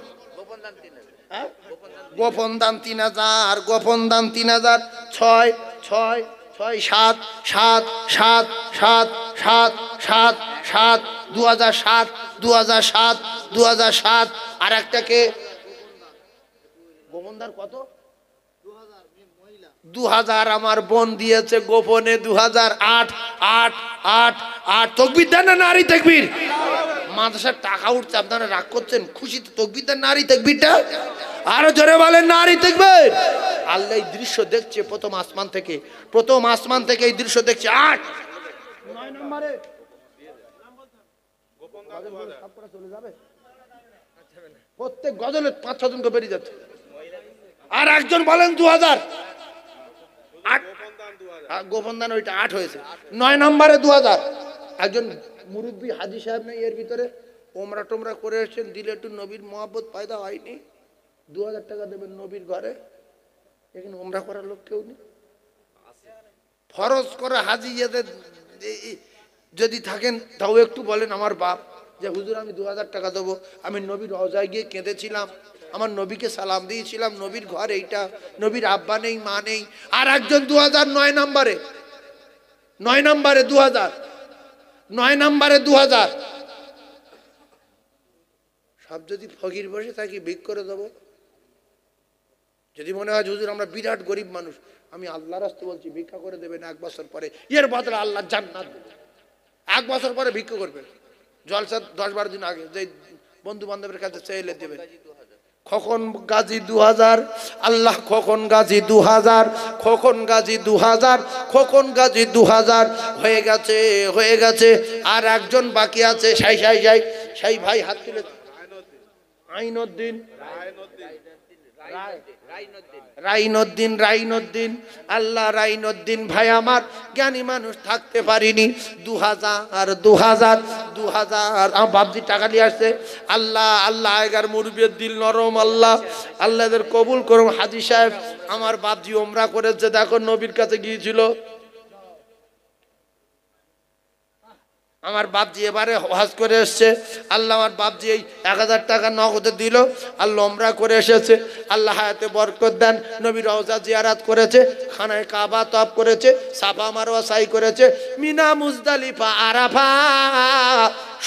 গোপন দান 3000, গোপন দান 3000, 6 6 ছয় সাত সাত সাত সাত সাত সাত সাত 2007 2007 2007 আর একটাকে গোপনদার কত 2000 আমার বোন দিয়েছে গোপনে 2008 8 8 8 তাকবীর দেন না নারী তাকবীর মাদ্রাসার টাকা উঠছে আপনারা রাগ করছেন খুশিতে তাকবীর দেন নারী তাকবীরটা আরো জোরে বলেন নারী তাকবীর আল্লাহ এই দৃশ্য দেখছে প্রথম আসমান থেকে এই দৃশ্য দেখছে 8 9 নম্বরে চলে যাবে প্রত্যেক গজলে 5-6 জনকে বেরিয়ে যাচ্ছে আর একজন বলেন 2000 গোপন দান ওইটা 8 হয়েছে 9 নম্বরে 2000 একজন মুরব্বী হাজী সাহেব নেই এর ভিতরে ওমরা টোমরা করে এসেছেন দিলে একটু নবীর মহব্বত পয়দা হয়নি 2000 টাকা দেবেন নবীর ঘরে এখানে ওমরা করার লোক কেউ নেই ফরজ করে হাজী যদি থাকেন তাও একটু বলেন আমার বাপ যে হুজুর আমি 2000 টাকা দেবো আমি নবীর রওজায় গিয়ে কেঁদেছিলাম আমার নবীকে সালাম দিয়েছিলাম নবীর ঘর এইটা নবীর আব্বা নেই মা নেই আর একজন 2009 নম্বরে 2000 9 নম্বরে 2000 সব যদি ফকির বসে থাকি ভিক করে দেবো যদি মনে হয় হুজুর আমরা বিরাট গরিব মানুষ আমি আল্লাহর রাস্তায় বলছি ভিক্ষা করে দেবেন 1 বছর পরে এর বদলে আল্লাহ জান্নাত দেবে 1 বছর পরে ভিক্ষা করবেন জলসা 10-12 দিন আগে যে বন্ধু বান্ধবের কাছে চাইলে দেবেন খোকন গাজী 2000 আল্লাহ খোকন গাজী 2000 খোকন গাজী 2000 খোকন গাজী 2000 হয়ে গেছে আর একজন বাকি আছে সাই ভাই হাত তুলে আইনউদ্দিন রাইনউদ্দিন আল্লাহ রাইনউদ্দিন ভাই আমার জ্ঞানী মানুষ থাকতে পারিনি 2000 আমার বাপজি টাকা নিয়ে আসছে আল্লাহ আগের মুরব্বির দিল নরম আল্লাহ এদের কবুল করুন হাজী সাহেব আমার বাপজি ওমরা করেছে দেখো নবীর কাছে গিয়েছিল আমার বাপজি এবারে হজ করে এসেছে আল্লাহ আমার বাপজি এই 1000 টাকা নগদে দিল আল্লাহ ওমরা করে এসেছে আল্লাহ হায়াতে বরকত দেন নবীর রওজা জিয়ারত করেছে খানায় কাবা তওয়াফ করেছে সাফা মারওয়া সাই করেছে মিনা মুজদালিফা আরাফা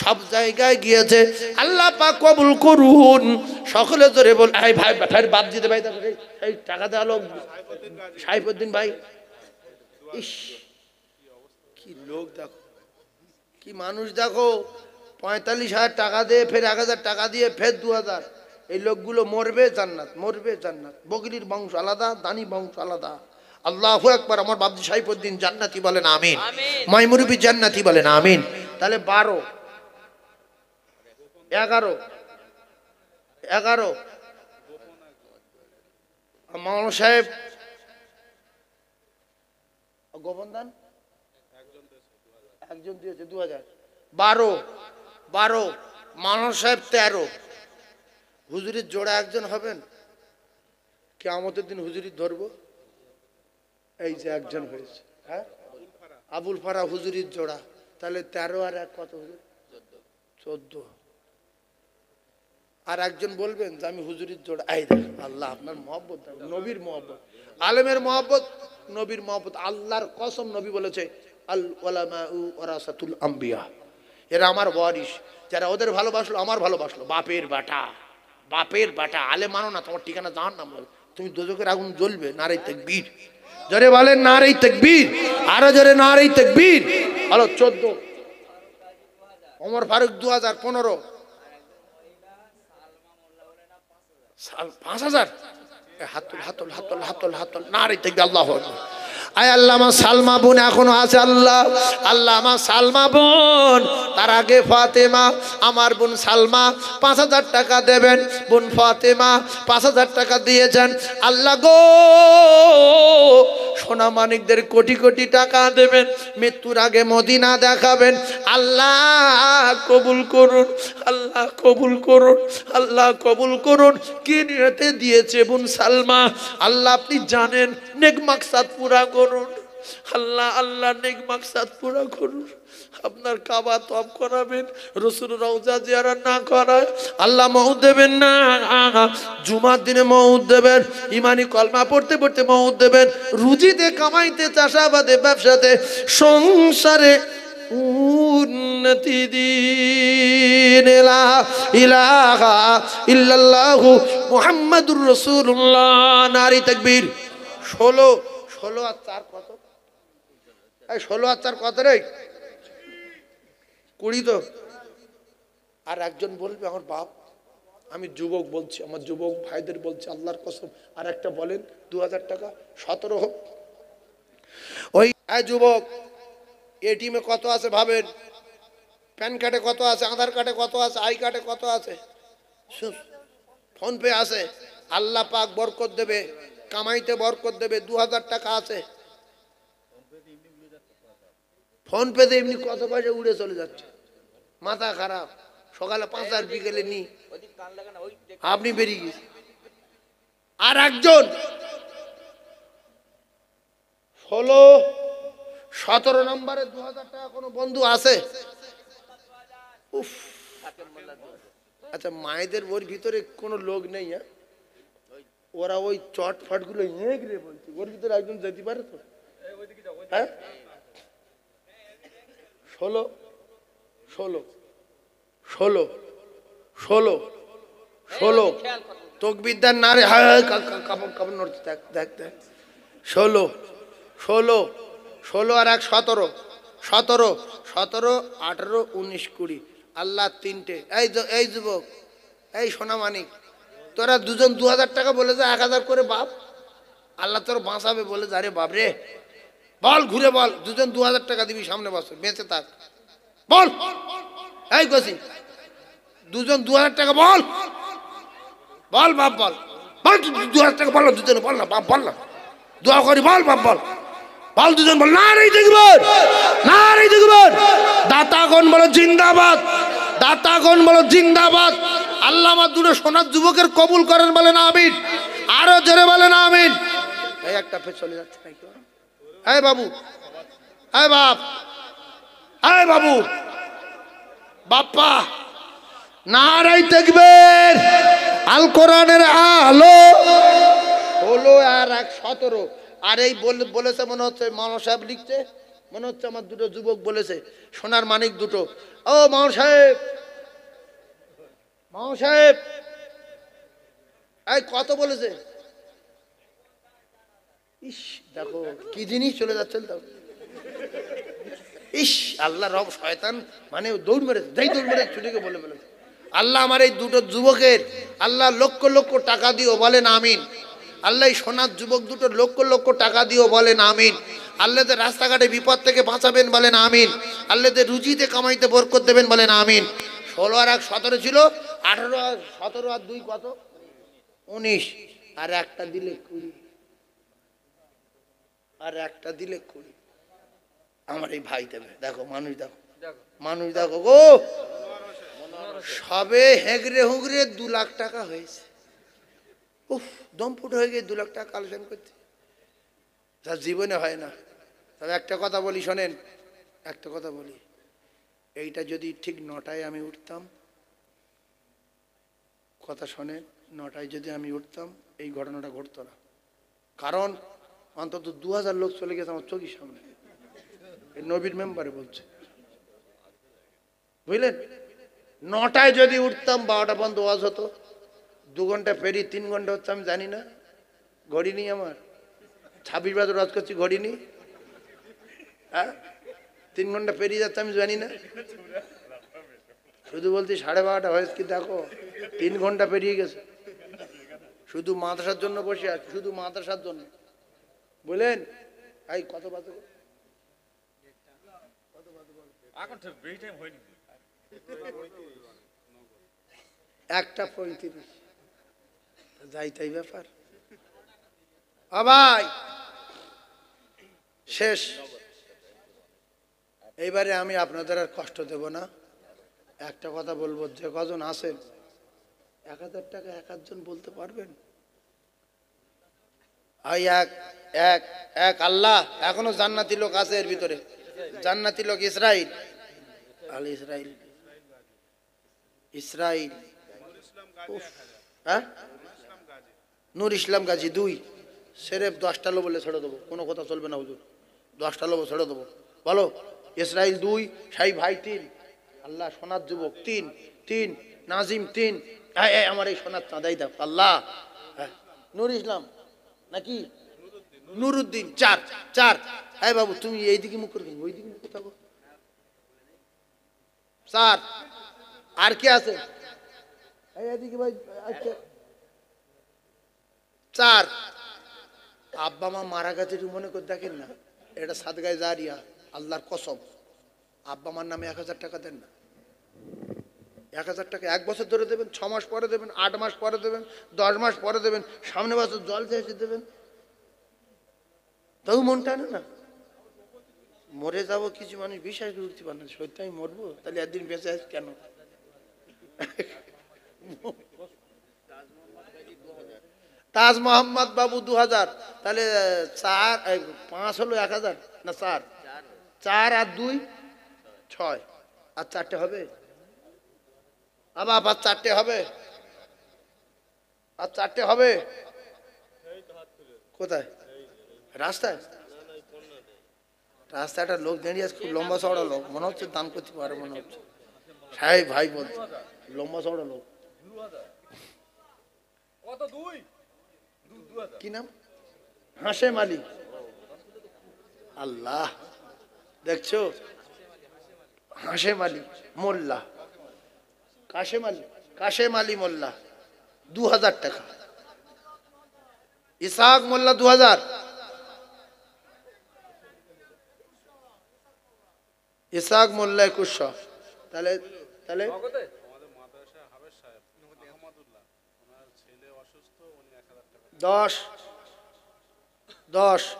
সব জায়গায় গিয়েছে আল্লাহ পাক কবুল করুন সকলে জোরে বল এই ভাই ভাই বাপজি দে ভাই এই টাকা দেওয়া লোক সাইফুদ্দিন ভাই ইস কি লোক দেখো কি মানুষ দেখো 45,000 টাকা দিয়ে ফের 1000 টাকা দিয়ে ফের 2000 এই লোকগুলো মরবে জান্নাত বগরির বংশ আলাদা দানি বংশ আলাদা আল্লাহু আকবার আমার বাপজি সাইফুদ্দিন জান্নাতি বলেন আমিন মাইমুরবি জান্নাতি বলেন আমিন তাহলে 12 11 মাওলানা সাহেব গোপন দান একজন দিয়েছে 2000 12 মাওলানা সাহেব 13 হুজুরির জোড়া একজন হবেন কিয়ামতের দিন হুজুরির ধরবো এই যে একজন হয়েছে হ্যাঁ আবুল ফারা হুজুরির জোড়া তাহলে 13 আর 1 কত হুজুর 14 আর একজন বলবেন যে আমি হুজুরির জোড়া এই আল্লাহ আপনার মহব্বত নবীর মহব্বত আলেমের মহব্বত নবীর মহব্বত আল্লাহর কসম নবী বলেছে আল উলামাউ ওয়ারাসাতুল আম্বিয়া এরা আমার ওয়ারিস যারা ওদের ভালোবাসলো আমার ভালোবাসলো বাপের বাটা আলে মানো না তোমার ঠিকানা জাহান্নাম হবে তুমি দোজখের আগুন জ্বলবে নারে তাকবীর জোরে বলেন নারে তাকবীর আরো জোরে নারে তাকবীর হলো 14 ওমর ফারুক 2015 সাল 5000 হাতুল নারে তাকবীর আল্লাহু আকবার আয় আল্লাহ আমার সালমা বোন এখনো আছে আল্লাহ আমার সালমা বোন তার আগে ফাতেমা আমার বোন সালমা 5000 টাকা দেবেন বোন ফাতেমা 5000 টাকা দিয়েছেন আল্লাহ গো সোনা মানিকদের কোটি কোটি টাকা দেবেন মৃত্যুর আগে মদিনা দেখাবেন আল্লাহ কবুল করুন কি নিয়তে দিয়েছে বোন সালমা আল্লাহ আপনি জানেন নেক মাকসাদ পুরা করুন আল্লাহ নেক মাকসাদ পুরা করুন আপনার কাবা তওয়াফ করাবেন, রাসূল রওজা জিয়ারত না করায় আল্লাহ মউত দেবেন না। জুমার দিনে মউত দেবেন, ইমানি কলমা পড়তে পড়তে মউত দেবেন, রুজিতে কামাইতে চাষাবাদে ব্যবসাতে সংসারে উন্নতি দিন। লা ইলাহা ইল্লাল্লাহু মুহাম্মাদুর রাসূলুল্লাহ। নারী তাকবীর। 16 আর 4 কত? এই 16 আর 4 কত রে? 20 তো। আর একজন বলবে আমার বাপ, আমি যুবক বলছি, আমার যুবক ভাইদের বলছি আল্লাহর কসম, আর একটা বলেন 2000 টাকা 17 হোক। ওই যুবক এটিএমে কত আছে ভাবেন, প্যান কার্ডে কত আছে, আধার কার্ডে কত আছে, আই কার্ডে কত আছে, ফোন পে আছে। আল্লাহ পাক বরকত দেবে, কামাইতে বরকত দেবে। 2000 টাকা আছে, ফোন পে তে এমনি কত পয়সা উড়ে চলে যাচ্ছে, মাথা খারাপ। সকালে 5000 বিকেলে নি আপনি বেরিয়ে গেছে। আর একজন 16-17 নম্বরে 2000 টাকা কোনো বন্ধু আছে? উফ, আচ্ছা মায়েদের ওর ভিতরে কোনো লোক নেই? হ্যাঁ, ওরা ওই চট ফট গুলো বলছে, ওর ভিতরে একজন যেতে পারে তো? হ্যাঁ, 16 তকবীরদার না রে, কাপড় কাপড় নড়ছে, দেখ দেখ দেখ। 16 আর 1 17, 17, 18, 19, 20। আল্লাহ তিনটে। এই যুবক, এই সোনামানিক, তোরা দুজন 2000 টাকা বলে যা, 1000 করে বাপ, আল্লাহ তোর বাঁচাবে বলে যা রে বাপ রে। বল, ঘুরে বল, দুজন 2000 টাকা দিবি, সামনে বসে বেঁচে থাক, বল। এই গছি, দুজন 2000 টাকা বল, বল বাপ, বল বল 2000 টাকা বল, দুজনে বল না বাপ, বল না, দোয়া করি বল বাপ, বল বল, দুজন বল। নারী তাকবীর, নারী তাকবীর। দাতাগণ বলো জিন্দাবাদ, দাতাগণ বলো জিন্দাবাদ। আল্লাহ আমার দুটো সোনার যুবকের কবুল করেন, বলেন আমিন। আরো জোরে বলেন আমিন। এই একটা ফের চলে যাচ্ছে নাকি? এই বাবু, এই বাপ, এই বাবু, বাপ্পা, নারী তাকবীর। আল কোরআনের আলো। 16 আর 1 17। আর এই বলেছে মনে হচ্ছে মাওলানা সাহেব লিখছে, মনে হচ্ছে আমার দুটো যুবক বলেছে, সোনার মানিক দুটো। ও মাওলানা সাহেব, মাওলানা সাহেব, এই কত বলেছে? ইস, দেখো কি জিনিস চলে যাচ্ছেন তো। ইস, আল্লাহ রব শয়তান মানে দৌড় মেরেছে, যেই দৌড় মেরে ছুটিকে বলে বলেছে। আল্লাহ আমার এই দুটো যুবকের আল্লাহ লক্ষ লক্ষ টাকা দিও, বলেন আমিন। আল্লাহ এই সোনার যুবক দুটো লক্ষ লক্ষ টাকা দিও, বলেন আমিন। আল্লাহ যে রাস্তাঘাটে বিপদ থেকে বাঁচাবেন, বলেন আমিন। আল্লাহ যে রুজিতে কামাইতে বরকত দেবেন, বলেন আমিন। 16 আর 1 17 ছিল, 18 আর 17 আর 2 কত? 19। আর একটা দিলে 20, আর একটা দিলে 20। আমার এই ভাই দেবে। দেখো মানুষ, দেখো মানুষ, দেখো গো, সবে হেগড়ে হুগড়ে 2 লাখ টাকা হয়েছে। উফ, দমফুট হয়ে গিয়ে 2 লাখ টাকা কালেকশন করতে, যা জীবনে হয় না। তবে একটা কথা বলি, শোনেন, একটা কথা বলি, এইটা যদি ঠিক 9টায় আমি উঠতাম, কথা শোনেন, 9টায় যদি আমি উঠতাম, এই ঘটনাটা ঘটতো না। কারণ অন্তত 2000 লোক চলে গেছে আমার চোখের সামনে। এই নবীর মেম্বারে বলছে, বুঝলেন? 9টায় যদি উঠতাম, 12টা পর্যন্ত ওয়াজ হতো, 2 ঘন্টা পেরিয়ে 3 ঘন্টা হচ্ছে আমি জানি না, ঘড়ি নেই আমার, 26 বছর ওয়াজ করছি, ঘড়ি নেই। হ্যাঁ, 3 ঘন্টা পেরিয়ে যাচ্ছে আমি জানি না, শুধু বলছি 12:30 হয়েছে, কি দেখো 3 ঘন্টা পেরিয়ে গেছে। শুধু মাদ্রাসার জন্য বসে আছে, শুধু মাদ্রাসার জন্য, বুঝলেন? এই কত বাজে? এখন তো বেশি টাইম হয়নি, 1:35। যাই তাই ব্যাপার। ভাই শেষ। এইবারে আমি আপনাদের আর কষ্ট দেব না, একটা কথা বলবো, যে কজন আছেন 1000 টাকা এক আধজন বলতে পারবেন? এক এক এক আল্লাহ, এখনো জান্নাতি লোক আছে এর ভিতরে, জান্নাতি লোক ইসরাইল, আল ইসরাইল, ইসরাইল। হ্যাঁ, নূর ইসলাম গাজী 2, সেরেফ 10টা লোক বলে ছেড়ে দেবো, কোনো কথা চলবে না হুজুর, 10টা লোক ছেড়ে দেবো। বলো, ইসরাইল 2, সাই ভাই 3, আল্লাহ সোনার যুবক 3, নাজিম 3, আমার এই সোনার চাঁদাই দাও আল্লাহ। নূর ইসলাম নাকি নুরুদ্দিন 4। হ্যাঁ বাবু, তুমি এইদিকে মুখ করে ওই দিকে মুখ থাকো। 4। আর কে আছে এইদিকে ভাই? 4। আব্বা মা মারা গেছে, একটু মনে করে দেখেন না, এটা সাদগায়ে জারিয়া, আল্লাহর কসম। আব্বা মার নামে 1000 টাকা দেন না। 1000 টাকা 1 বছর ধরে দেবেন, 6 মাস পরে দেবেন, 8 মাস পরে দেবেন, 10 মাস পরে দেবেন, সামনে বছর জল চেয়ে দেবেন, তাও মন টানে না। মরে যাবো, কিছু মানুষ বিশ্বাস করে উঠতে পারে না, সত্যি আমি মরবো, তাহলে একদিন বেঁচে আছি কেন? তাজ মোহাম্মদ বাবু 2000, তাহলে 4 5 হলো 1000 না 4? 4 আর 2 6, আর 4টে হবে, আবার 4টে হবে, আর 4টে হবে। কোথায়? রাস্তায়? রাস্তায় একটা লোক দাঁড়িয়ে আছে, খুব লম্বা চওড়া লোক, মনে হচ্ছে দান করতে পারে, মনে হচ্ছে। হ্যাঁ ভাই, বলছে লম্বা চওড়া লোক। কি নাম? হাশেম আলী। আল্লাহ, দেখছো, হাশেম আলী মোল্লা, কাশেম আলী মোল্লা 2000 টাকা। ইসাক মোল্লা 2000, ইসাক মোল্লা 2100। তাহলে 10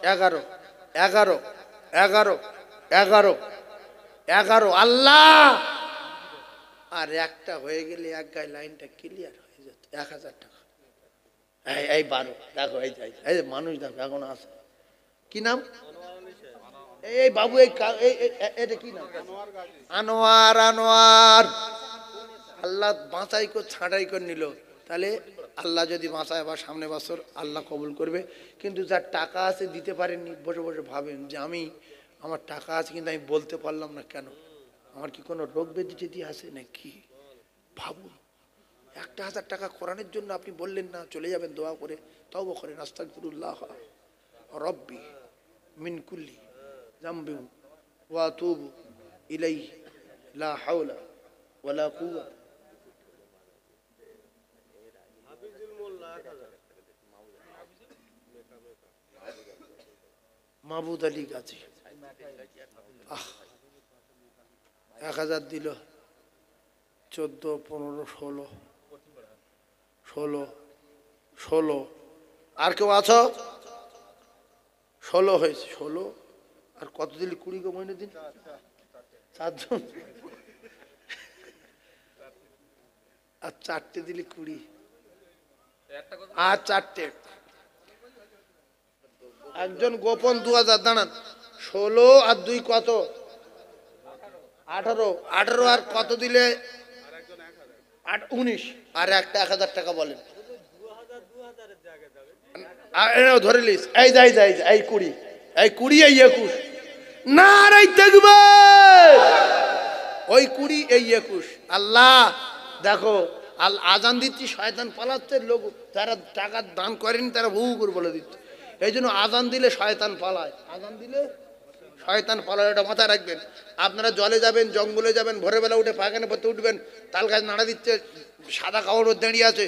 11 11 11 11 11। আল্লাহ, আর একটা হয়ে গেলে এক গায়ে লাইনটা ক্লিয়ার হয়ে যেত, 1000 টাকা। এই 12, দেখো এই মানুষ দেখো এখন আছে। কি নাম? এই বাবু, এটা কি নাম? আনোয়ার। আল্লাহ বাঁচাই করে ছাঁটাই করে নিল, তাহলে আল্লাহ যদি বাঁচায় আবার সামনে বছর আল্লাহ কবুল করবে। কিন্তু যার টাকা আছে দিতে পারেননি, বসে বসে ভাবেন যে আমার টাকা আছে কিন্তু আমি বলতে পারলাম না কেন, আমার কি কোনো রোগ ব্যাধি টেধি আছে নাকি? ভাবুন, 1000 টাকা কোরআনের জন্য আপনি বললেন না, চলে যাবেন দোয়া করে, তওবা করেন, আস্তাগফিরুল্লাহ রব্বি মিন কুল্লি যামবি ওয়া আতুবু ইলাইহি লা হাওলা ওয়ালা কুওয়াতা। মাহবুদ আলী গাজী 1000 দিল, 14 15 16। আর কেউ আছো? 16 হয়েছে, 16। আর কত দিলি? 20 গো মইনুদ্দিন, 4 জন। আর 4টে দিলি 20, আর 4টে। একজন গোপন 2000। দাঁড়ান, 16 আর 2 কত? 18। আর কত দিলে? 19। আর একটা 1000 টাকা বলেন। ধরে লিস, এই 20, এই 20, এই 21। নারায়ে তাকবীর। ওই 20, এই 21। আল্লাহ দেখো, আজান দিচ্ছি, শয়তান পালাচ্ছে, লোক যারা টাকা দান করেনি তারা ভু করে বলে দিচ্ছে। এই জন্য আজান দিলে শয়তান পালায়, এটা মাথায় রাখবেন। আপনারা জলে যাবেন, জঙ্গলে যাবেন, ভোরবেলা উঠে পায়খানা পড়তে উঠবেন, তাল গাছ নাড়া দিচ্ছে, সাদা কাপড় দাঁড়িয়ে আছে,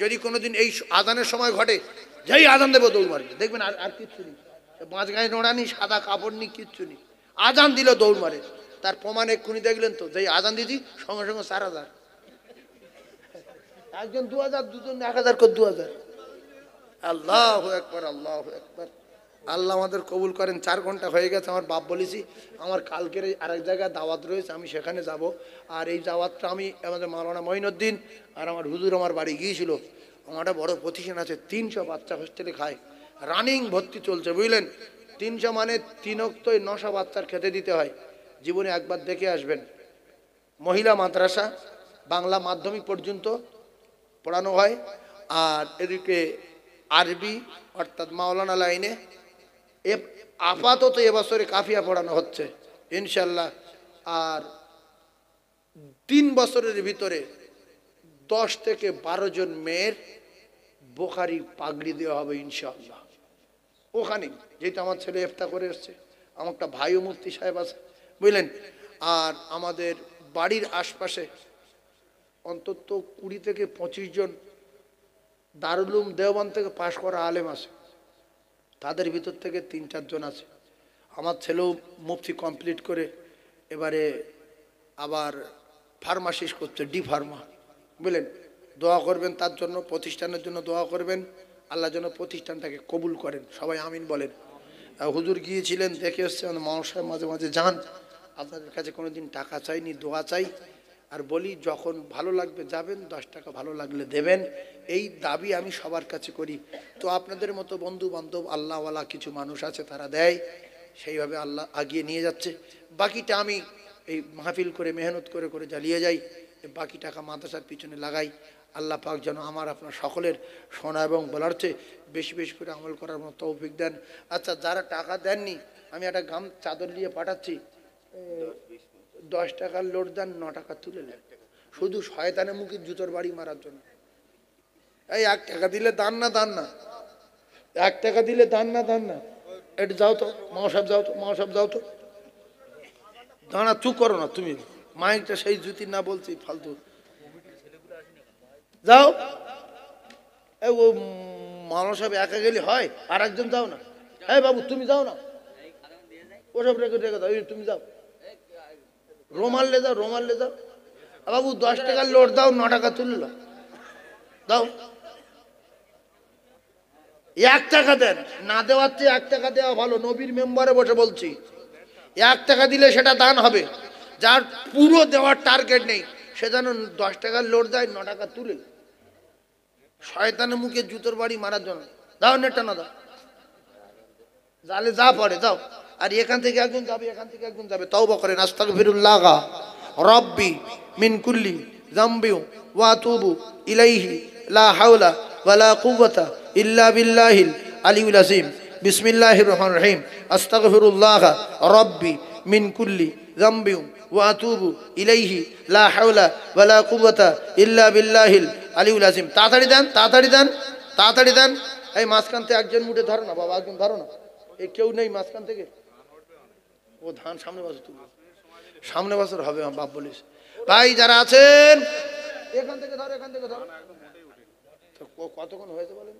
যদি কোনোদিন এই আজানের সময় ঘটে, যেই আজান দেবো দৌড় মারবে, দেখবেন আর কিচ্ছু নেই, বাঁচ গায়ে নোড়া নেই, সাদা কাপড় নেই, কিচ্ছু নেই, আজান দিল দৌড় মারে। তার প্রমাণ এক্ষুনি দেখলেন তো, যেই আজান দিদি সঙ্গে সঙ্গে 4000। একজন 2000, দুজন 1000 করে 2000। আল্লাহু আকবার, আল্লাহু আকবার। আল্লাহ আমাদের কবুল করেন। 4 ঘন্টা হয়ে গেছে, আমার বাপ বলেছি আমার কালকের আরেক জায়গায় দাওয়াত রয়েছে, আমি সেখানে যাব। আর এই দাওয়াতটা আমি আমাদের মাওলানা মঈনুদ্দিন আর আমার হুজুর আমার বাড়ি গিয়েছিল। আমার একটা বড় প্রতিষ্ঠান আছে, 300 বাচ্চা হোস্টেলে খায়, রানিং ভর্তি চলছে, বুঝলেন। 300 মানে 3 অক্তই 900 বাচ্চার খেতে দিতে হয়। জীবনে একবার দেখে আসবেন। মহিলা মাদ্রাসা বাংলা মাধ্যমিক পর্যন্ত পড়ানো হয়, আর এদিকে আরবি অর্থাৎ মাওলানা লাইনে আপাতত এবছরে কাফিয়া পড়ানো হচ্ছে ইনশাল্লাহ। আর 3 বছরের ভিতরে 10 থেকে 12 জন মেয়ের বোখারি পাগড়ি দেওয়া হবে ইনশাআল্লাহ। ওখানে যেহেতু আমার ছেলে ইফতা করে এসছে, আমার একটা ভাইও মুফতি সাহেব আছে বুঝলেন। আর আমাদের বাড়ির আশপাশে অন্তত 20 থেকে 25 জন দারুল উলুম দেওবন্দ থেকে পাশ করা আলেম আছে, তাদের ভিতর থেকে 3-4 জন আছে। আমার ছেলেও মুফতি কমপ্লিট করে এবারে আবার ফার্মাসিস্ট করছে, ডি ফার্মা বুঝলেন। দোয়া করবেন তার জন্য, প্রতিষ্ঠানের জন্য দোয়া করবেন, আল্লাহ যেন প্রতিষ্ঠানটাকে কবুল করেন, সবাই আমিন বলেন। হুজুর গিয়েছিলেন দেখে এসছে, মাওলানা সাহেব মাঝে মাঝে যান, আপনাদের কাছে কোনোদিন টাকা চাইনি, দোয়া চাই। আর বলি যখন ভালো লাগবে যাবেন, 10 টাকা ভালো লাগলে দেবেন, এই দাবি আমি সবার কাছে করি। তো আপনাদের মতো বন্ধু বান্ধব আল্লাহওয়ালা কিছু মানুষ আছে, তারা দেয়, সেইভাবে আল্লাহ আগিয়ে নিয়ে যাচ্ছে। বাকিটা আমি এই মাহফিল করে মেহনত করে করে জ্বালিয়ে যাই, বাকি টাকা মাদ্রাসার পিছনে লাগাই। আল্লাহ পাক যেন আমার আপনার সকলের শোনা এবং বলার চেয়ে বেশি বেশি করে আমল করার মতো তৌফিক দেন। আচ্ছা, যারা টাকা দেননি আমি একটা গাম চাদর নিয়ে পাঠাচ্ছি, 10 টাকার লোড দেন, 9 টাকা তুলে নেন, শুধু শয়তানের মুখে জুতোর বাড়ি মারার জন্য। এই 1 টাকা দিলে দান না, দান না, 1 টাকা দিলে দান না, দান না। একটু যাও তো মাও সাহেব, যাও তো মাও সাহেব, যাও তো। দাঁড়া, চুপ করো না তুমি, মাইকটা সেই জুতি না বলছি ফালতু। যাও, ও মাওলানা সাহেব একা গেলে হয়, আর একজন যাও না। এই বাবু তুমি যাও না, ওসব রেখে রেখে দাও, তুমি যাও, রোমাল লে যাও, রোমাল লে যাও। বাবু 10 টাকার লোড দাও, 9 টাকা তুললো দাও। 1 টাকা দেন, না দেওয়ার চেয়ে 1 টাকা দেওয়া ভালো। নবীর মেম্বারে বসে বলছি, 1 টাকা দিলে সেটা দান হবে। যার পুরো দেওয়ার টার্গেট নেই সে যেন 10 টাকার লোড দেয়, 9 টাকা তুলে, শয়তানের মুখে জুতোর বাড়ি মারার জন্য। দাও নেটটা না, দাও জালে যা পড়ে দাও। আর এখান থেকে একজন যাবে, এখান থেকে একজন যাবে, তওবা করেন, আস্তাগফিরুল্লাহ রাব্বি মিন কুল্লি যামবি ওয়া আতুবু ইলাইহি লা হাওলা ওয়ালা কুওয়াতা ইল্লা বিল্লাহিল আলিয়্যিল আযীম। বিসমিল্লাহির রহমানির রহিম। আস্তাগফিরুল্লাহ রাব্বি মিন কুল্লি যামবি ওয়া আতুবু ইলাইহি লা হাওলা ওয়ালা কুওয়াতা ইল্লা বিল্লাহিল আলিয়্যিল আযীম। তাড়াতাড়ি দেন, তাড়াতাড়ি দেন, তাড়াতাড়ি দেন। এই মাঝখান থেকে একজন মুঠে ধরো না বাবা, একজন ধরো না, এই কেউ নেই মাঝখান থেকে। ও ধান সামনে বছর তুলবে, সামনে বছর হবে বাপ বলিস। ভাই যারা আছেন এখান থেকে ধরো, এখান থেকে ধরো। কতক্ষণ হয়েছে বলেন?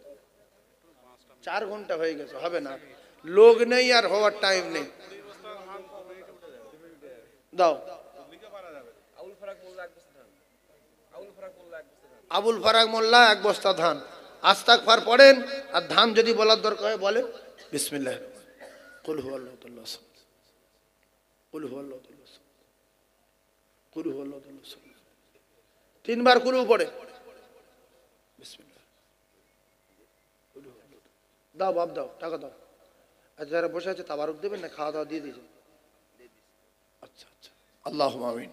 4 ঘন্টা হয়ে গেছে, হবে না, লোক নেই আর হওয়ার টাইম নেই। দাও। আবুল ফারাক মোল্লা 1 বস্তা ধান। আস্তাগফার পড়েন, আর ধান যদি বলার দরকার হয় বলেন বিসমিল্লাহ। কুল হুয়াল্লাহু আল্লাহু সামাদ, কুল হুয়াল্লাহু আল্লাহু সামাদ, কুল হুয়াল্লাহু আল্লাহু সামাদ। 3 বার কুলু পড়ে বিসমিল্লাহ। দাও বাপ, দাও টাকা দাও। আর যারা বসে আছে তাবারক দেবেন না, খাওয়া দাওয়া দিয়ে দিয়েছেন? আচ্ছা আচ্ছা, আল্লাহুম্মা আমিন।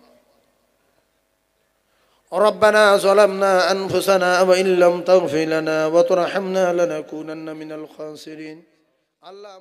ربنا ظلمنا أنفسنا وإن لم تغفر لنا وترحمنا لنكونن من الخاسرين. الله